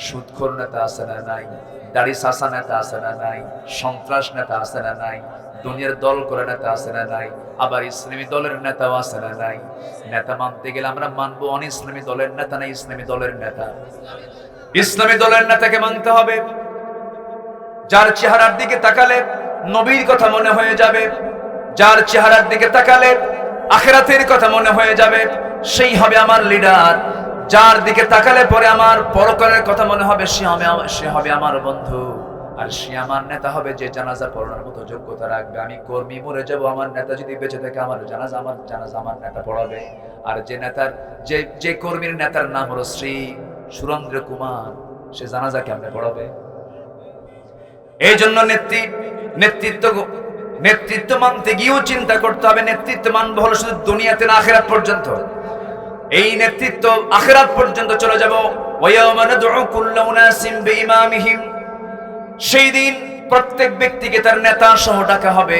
সুদখোর নেতা আছে না নাই? দাড়ি চাচা নেতা আছে না নাই? সন্ত্রাস নেতা আছে না নাই? দুনিয়ার দল করে নেতা আছে না নাই? আবার ইসলামী দলের নেতাও আছে না নাই? নেতা মানতে গেলে আমরা মানবো অন ইসলামী দলের নেতা না ইসলামী দলের নেতা? ইসলামী দলের নেতাকে মানতে হবে, যার চেহারার দিকে তাকালে নবীর কথা মনে হয়ে যাবে, যার চেহারার দিকে তাকালে আখিরাতের কথা মনে হয়ে যাবে, সেই হবে আমার লিডার। যার দিকে তাকালে পরে আমার পরকালের কথা মনে হবে, সে হবে আমার বন্ধু। আর সে আমার নেতা হবে যে জানাজা পড়ানোর মতো যোগ্যতা রাখবে। আমি কর্মী মরে যাব, আমার নেতা যদি বেঁচে থাকে আমার জানাজা আমার নেতা পড়াবে। আর যে কর্মীর নেতার নাম হলো শ্রী সুরেন্দ্র কুমার, সে জানাজা কেমনে পড়াবে? এই জন্য নেতৃত্ব মানতে গিয়েও চিন্তা করতে হবে, নেতৃত্ব মানব হলো শুধু দুনিয়াতে না আখিরাত পর্যন্ত। এই নেতৃত্ব আখিরাত পর্যন্ত চলে যাব। ওয়ায়াউমা নাদউ কুল্লা উনাসিম বিইমামিহিম, সেই দিন প্রত্যেক ব্যক্তিকে তার নেতা সহ ডাকা হবে।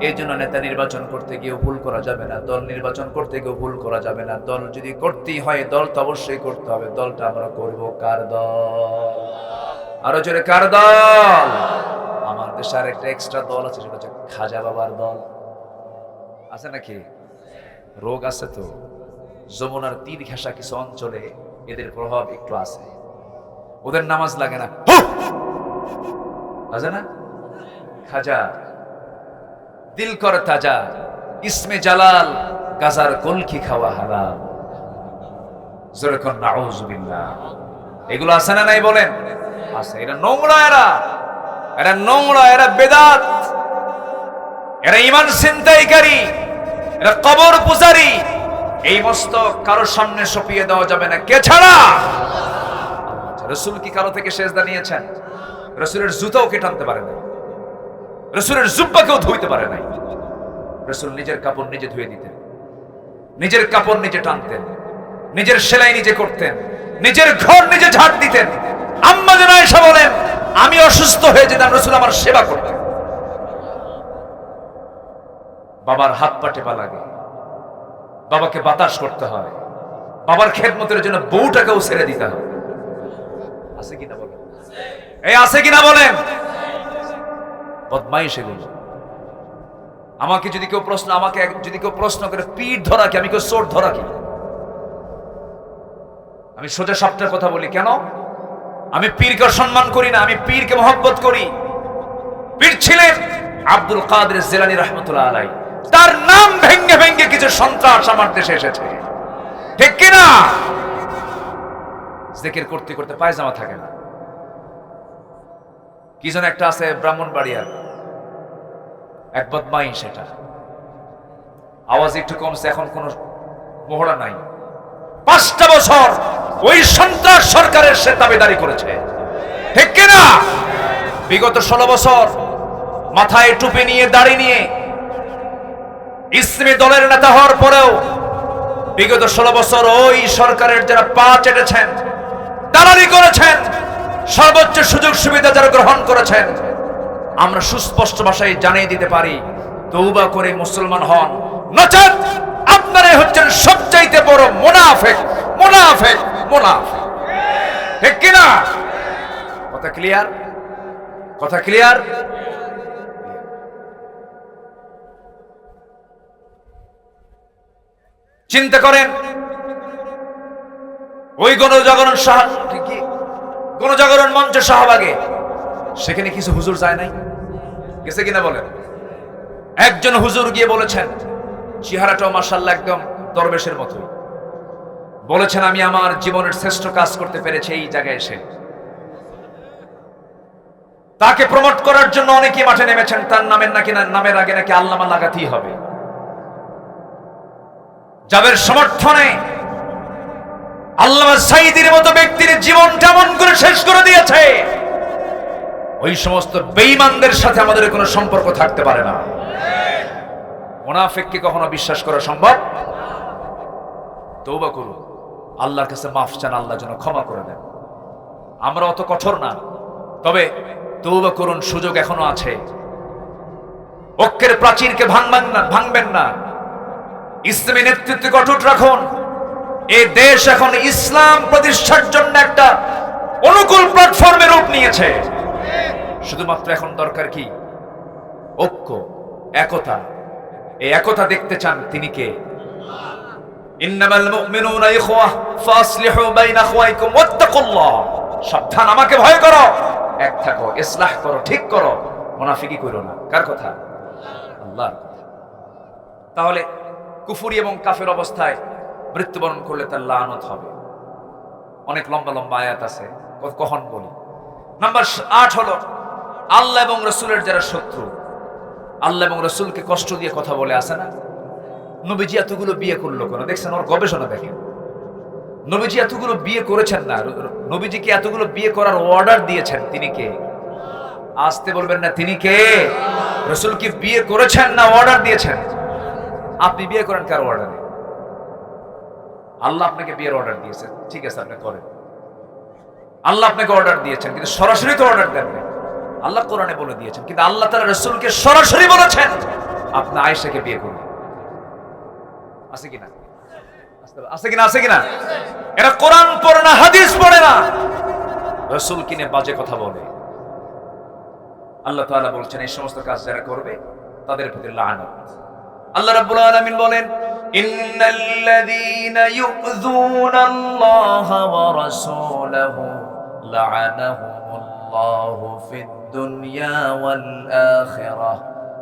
এই জন্য নেতা নির্বাচন করতে গিয়ে ভুল করা যাবে না, দল নির্বাচন করতে গিয়ে ভুল করা যাবে না। দল যদি করতেই হয়, দল তো অবশ্যই করতে হবে। দলটা আমরা করব কার দল? আরো জোরে কার দল? আমার দেশে আর একটা এক্সট্রা দল আছে, সেটা হচ্ছে খাজা বাবার দল। আছে নাকি? রোগ আছে তো। যমুনার তীর ঘেঁষা কিছু অঞ্চলে এদের প্রভাব একটু আছে। ওদের নামাজ লাগে না, আছে না? খাজা দিল কর তাজা, ইসমে জালাল, গাজার কলকি খাওয়া হারাম। জোরে কর নাউযুবিল্লাহ। এগুলো আছে না নাই বলেন? আছে। এরা নোংরা, এরা নোংরা, এরা বেদাত, এরা ঈমান ছিনতাইকারী, এরা কবর পূজারী। এই মস্তক কারোর সামনে সপিয়ে দেওয়া যাবে না। কে ছাড়া? রাসূল কি কারো থেকে সেজদা নিয়েছেন? রাসূলের জুতাও কে টানতে পারে নাই, রাসূলের জুব্বাকেও ধুইতে পারে নাই। রাসূল নিজের কাপড় নিজে ধুয়ে দিতেন, নিজের কাপড় নিজে টানতেন, নিজের সেলাই নিজে করতেন, নিজের ঘর নিজে ঝাড় দিতেন। আম্মা জান আয়েশা বলেন, আমি অসুস্থ হয়ে যেতাম, রাসূল আমার সেবা করতেন। বাবার হাত পা টেপা লাগে, বাবাকে বাতাস করতে হয়, বাবার খেদমতের জন্য বউটাকেও ছেড়ে দিতে হয়। আছে কিনা বলেন? এই আছে কিনা বলেন? বদমাইশ এগুলো। আমাকে যদি কেউ প্রশ্ন করে পিঠ ধরা কি, আমি কেউ চোট ধরা কি? আমি সোজা সাপটার কথা বলি। কেন? আমি পীরকে সম্মান করি না, আমি পীরকে মহব্বত করি। পীর ছিলেন আব্দুল কাদের জিলানী রাহমাতুল্লাহ আলাইহি। তার নাম ভেঙ্গে ভেঙ্গে কিছু সন্ত্রাস আমার দেশে এসেছে, ঠিক কিনা? জিকির করতে করতে পায়জামা থাকে না। কি যেন একটা আছে ব্রাহ্মণবাড়িয়ার এক বদমাইশ, সেটা আওয়াজ একটু কমছে, এখন কোন মহড়া নাই। 5টা বছর ওই সন্ত্রাস সরকারের সে দাবিদারি করেছে, ঠিক কিনা? বিগত 16 বছর মাথায় টুপি নিয়ে, দাড়ি নিয়ে, ইসলামী দলের নেতা হওয়ার পরেও বিগত 16 বছর ওই সরকারের যারা পা চেটেছেন, দালালি করেছেন, সর্বোচ্চ সুযোগ সুবিধা যারা গ্রহণ করেছেন, আমরা সুস্পষ্ট ভাষায় জানিয়ে দিতে পারি, তওবা করে মুসলমান হন, নচেত আপনারাই হচ্ছেন সবচাইতে বড় মুনাফিক। মুনাফিক, মুনাফিক, ঠিক কিনা? কথা ক্লিয়ার? কথা ক্লিয়ার? চিন্তা করেন, ওই গণজাগরণ মঞ্চ শাহবাগে, সেখানে কিছু হুজুর যায় নাই? গেছে কিনা বলেন? একজন হুজুর গিয়ে বলেছেন, চেহারাটাও মাশাআল্লাহ একদম দরবেশের মতো, বলেছেন আমি আমার জীবনের শ্রেষ্ঠ কাজ করতে পেরেছি এই জায়গায় এসে। তাকে প্রমোট করার জন্য অনেকেই মাঠে নেমেছেন, তার নামের আগে নাকি আল্লামা লাগাতেই হবে। যাদের সমর্থনে আল্লামা সাঈদীর মতো ব্যক্তির জীবনটা এমন করে শেষ করে দিয়েছে, ওই সমস্ত বেঈমানদের সাথে আমাদের কোনো সম্পর্ক থাকতে পারে না। মুনাফিককে কখনো বিশ্বাস করা সম্ভব? তওবা করুন, আল্লাহর কাছে মাফ চান, আল্লাহ যেন ক্ষমা করে দেন। আমরা অত কঠোর না, তবে তওবা করুন, সুযোগ এখনো আছে। ঐক্যের প্রাচীরকে ভাঙবেন না। ইসলামী নেতৃত্বকে অটুট রাখুন। এই দেশ এখন ইসলাম প্রতিষ্ঠার জন্য একটা অনুকূল প্ল্যাটফর্মে রূপ নিয়েছে। শুধুমাত্র এখন দরকার কি? ঐক্য, একতা। এই একতা দেখতে চান তিনি কে? ইন্নামাল মুমিনুনা ইখওয়া ফাসলিহু বাইনা আখওয়াইকুম ওয়াত্তাকুল্লাহ। সাবধান, আমাকে ভয় করো, এক থাকো, ইসলাহ করো, ঠিক করো, মুনাফিকি করো না। কার কথা? আল্লাহর কথা। তাহলে কুফরি এবং কাফের অবস্থায় মৃত্যুবরণ করলে তার লানত হবে। অনেক লম্বা লম্বা আয়াত আছে, কখন বলি। নাম্বার 8 হলো আল্লাহ এবং রাসূলের যারা শত্রু, আল্লাহ এবং রাসূলকে কষ্ট দিয়ে কথা বলে, আসে না? নবীজি এতগুলো বিয়ে করলো কেন? দেখছেন, ওর গবেষণা দেখেন। নবীজি এতগুলো বিয়ে করেছেন না, নবীজিকে এতগুলো বিয়ে করার অর্ডার দিয়েছেন তিনি কে? আসতে বলবেন না, তিনি কে? রাসূল কি বিয়ে করেছেন না অর্ডার দিয়েছেন? আপনি বিয়ে করেন কার অর্ডারে? আল্লাহ আপনাকে বিয়ের অর্ডার দিয়েছেন, ঠিক আছে, আপনি করেন। আল্লাহ আপনাকে অর্ডার দিয়েছেন, কিন্তু সরাসরি তো অর্ডার দেন না। আল্লাহ কোরআনে বলে দিয়েছেন, কিন্তু আল্লাহ তাআলা রাসূলকে সরাসরি বলেছেন আপনি আয়েশাকে বিয়ে করুন। আছে কিনা? আছে কিনা? আছে কিনা? এরা কোরআন পড়ে না, হাদিস পড়ে না, রাসূল কিনে বাজে কথা বলে। আল্লাহ তাআলা বলছেন এই সমস্ত কাজ যারা করবে তাদের প্রতি লানত। আল্লাহ রাব্বুল আলামিন বলেন, ইন্নাল্লাযীনা ইউযুনাল্লাহা ওয়া রাসূলাহু লা'আনাহুমুল্লাহু ফিদ দুনিয়া ওয়াল আখিরাহ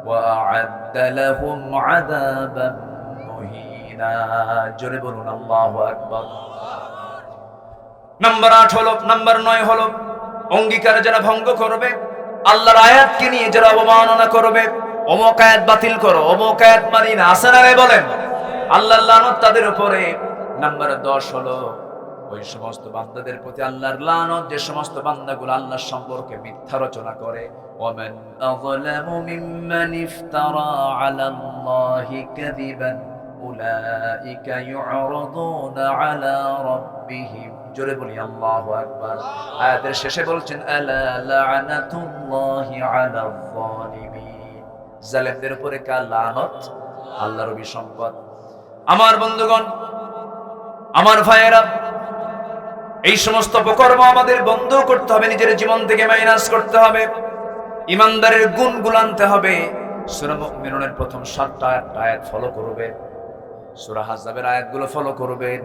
ওয়া আ'আদ্দা লাহুম আযাবান মুহিনা। জোরে বলুন আল্লাহু আকবার। নাম্বার 9 হলো অঙ্গীকার যারা ভঙ্গ করবে, আল্লাহর আয়াতকে নিয়ে যারা অবমাননা করবে, অমুক আয়াত বাতিল করো, অমুক আয়াত মানি না, আছে না? বলেন, আল্লাহর লানত তাদের উপরে। নাম্বার 10 হলো ওই সমস্ত বান্দাদের প্রতি আল্লাহর লানত যে সমস্ত বান্দাগুলো আল্লাহর সম্পর্কে মিথ্যা রচনা করে। ওয়ামান আযলামু মিম্মান ইফতারা আলাল্লাহি কাযিবান উলাইকা ইউ'রাদুনা আলা রাব্বিহিম। জোরে বলি আল্লাহু আকবার। আয়াতের শেষে বলছেন, আলা লা'নাতুল্লাহি আলাল যালিমিন। জালেমদের উপরে কার লানত? আল্লাহর অভিসম্পদ। আমার বন্ধুগণ, আমার ভাইয়েরা, এই সমস্ত অপকর্ম আমাদের বন্ধ করতে হবে, নিজের জীবন থেকে মাইনাস করতে হবে, ইমানদারের গুণগুলো আনতে হবে। সূরা মুমিনুনের প্রথম 7টা আয়াত ফলো করবেন, সূরা হাজাবের আয়াতগুলো ফলো করবেন,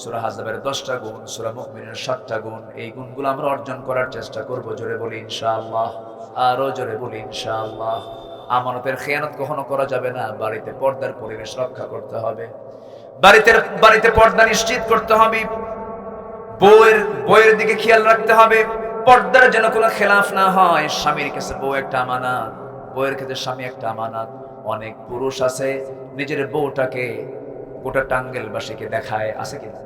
সূরা হাজাবের 10টা গুণ, সূরা মুমিনুনের 7টা গুণ। এই গুণগুলো আমরা অর্জন করার চেষ্টা করব। জোরে বলি ইনশাআল্লাহ, আরো জোরে বলি ইনশাআল্লাহ। আমানতের খেয়ানত কখনো করা যাবে না। বাড়িতে পর্দার পরিবেশ রক্ষা করতে হবে, বাড়িতে পর্দা নিশ্চিত করতে হবে, বউয়ের দিকে খেয়াল রাখতে হবে, পর্দার যেন কোনো খেলাফ না হয়। স্বামীর কাছে বউ একটা আমানত, বউয়ের কাছে স্বামী একটা আমানত। অনেক পুরুষ আছে নিজের বউটাকে গোটা টাঙ্গেলবাসীকে দেখায়, আছে কিনা?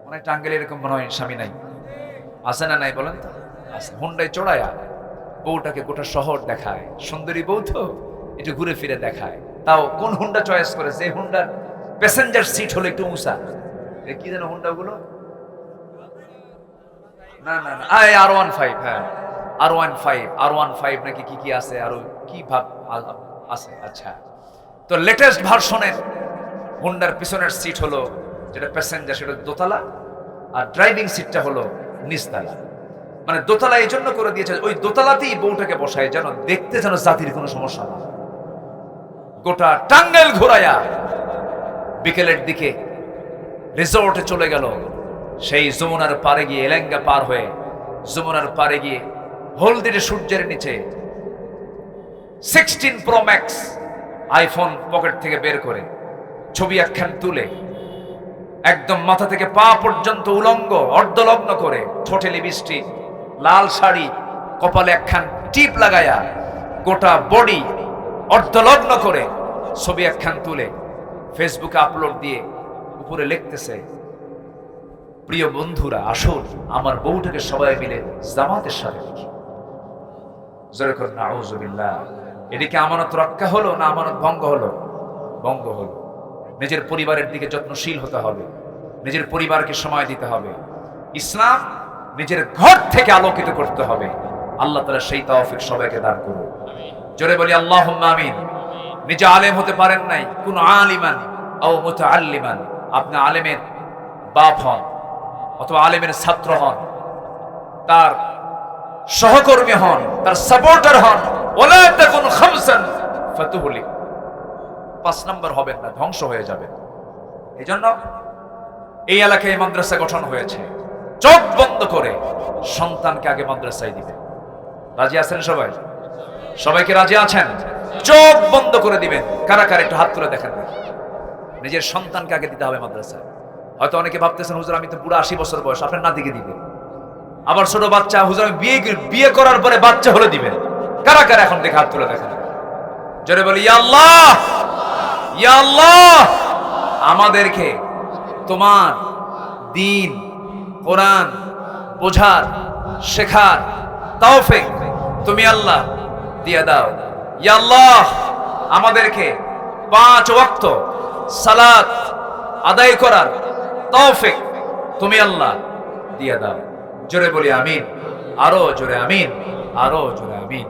অনেক টাঙ্গেল এরকম মনে হয় স্বামী নাই, আছে না? নাই বলেন তো? আছে। হুন্ডায় চড়ায়া বউটাকে গোটা শহর দেখায়, সুন্দরী বউ তো একটু ঘুরে ফিরে দেখায়। তাও কোন হুন্ডা চয়েস করে? যে হুন্ডার প্যাসেঞ্জার সিট হলো একটু উঁচা। কি যেন হুন্ডা গুলো? না না না, R15। হ্যাঁ, R15 নাকি কি আছে, আরো কি ভাব আছে। আচ্ছা, তো লেটেস্ট ভার্সনের হুন্ডার পিছনের সিট হলো যেটা প্যাসেঞ্জার, সেটা দোতলা, আর ড্রাইভিং সিটটা হলো নিচতলা। মানে দোতলা এই জন্য করে দিয়েছে, ওই দোতলাতেই বউটাকে বসায় যেন দেখতে যেন জাতির কোনো সমস্যা না। গোটা টাঙ্গাইল ঘোরায়া বিকেলের দিকে রিসোর্টে চলে গেল। সেই যমুনার পারে গিয়ে, এলেঙ্গা পার হয়ে যমুনার পারে গিয়ে হলদির সূর্যের নিচে 16 Pro Max আইফোন পকেট থেকে বের করে ছবি একখান তুলে একদম মাথা থেকে পা পর্যন্ত উলঙ্গ অর্ধলগ্ন করে, ঠোঁটে লিপস্টিক, লাল শাড়ি, কপালে একখান টিপ লাগায়া গোটা বডি অর্ধলগ্ন করে ছবি একখান তুলে ফেসবুকে আপলোড দিয়ে উপরে লিখতেছে, প্রিয় বন্ধুরা আসুন আমার বউটাকে সবাই মিলে জামাতের সাথে দেখি। জোরে করে নাউযুবিল্লাহ। এদিকে আমানত রক্ষা হলো না আমানত ভঙ্গ হলো? ভঙ্গ হলো। নিজের পরিবারের দিকে যত্নশীল হতে হবে, নিজের পরিবারকে সময় দিতে হবে। ইসলাম নিজের ঘর থেকে আলোকিত করতে হবে। আল্লাহ তাআলা সেই তৌফিক সবাইকে দান করুন। জোরে বলি আল্লাহুম্মা আমিন। নিজে আলেম হতে পারেন নাই, কোন আলিমান আও মুতাআল্লিমান, আপনি আলেমের বাপ হন অথবা আলেমের ছাত্র হন, তার সহকর্মী হন, তার সাপোর্টার হন, ওয়ালা তাকুন খামসান ফাতুহলিক, 5 নম্বর হবেন না, ধ্বংস হয়ে যাবেন। এইজন্য এই এলাকায় মাদ্রাসা গঠন হয়েছে। চোখ বন্ধ করে সন্তানকে আগে মাদ্রাসায় দিবেন। রাজি আছেন সবাই? সবাইকে রাজি আছেন? চোখ বন্ধ করে দিবেন। কারা কারা একটু হাত তুলে দেখেন। নিজের সন্তানকে আগে দিতে হবে মাদ্রাসায়। হয়তো অনেকে ভাবতেছেন হুজুর আমি তো পুরো 80 বছর বয়স, আপনার নাতিকে দিবেন। আবার ছোট বাচ্চা, হুজুর আমি বিয়ে করার পরে বাচ্চা হলে দিবেন। কারা কারা এখন দেখে হাত তুলে দেখেন। জোরে বলি ইয়া আল্লাহ, ইয়া আল্লাহ, আমাদেরকে তোমার দ্বীন কোরআন বোঝার শেখার তৌফিক তুমি আল্লাহ দিয়ে দাও। ইয়া আল্লাহ, আমাদেরকে 5 ওয়াক্ত সালাত আদায় করার তৌফিক তুমি আল্লাহ দিয়ে দাও। জোরে বলি আমিন, আরো জোরে আমিন, আরো জোরে আমিন।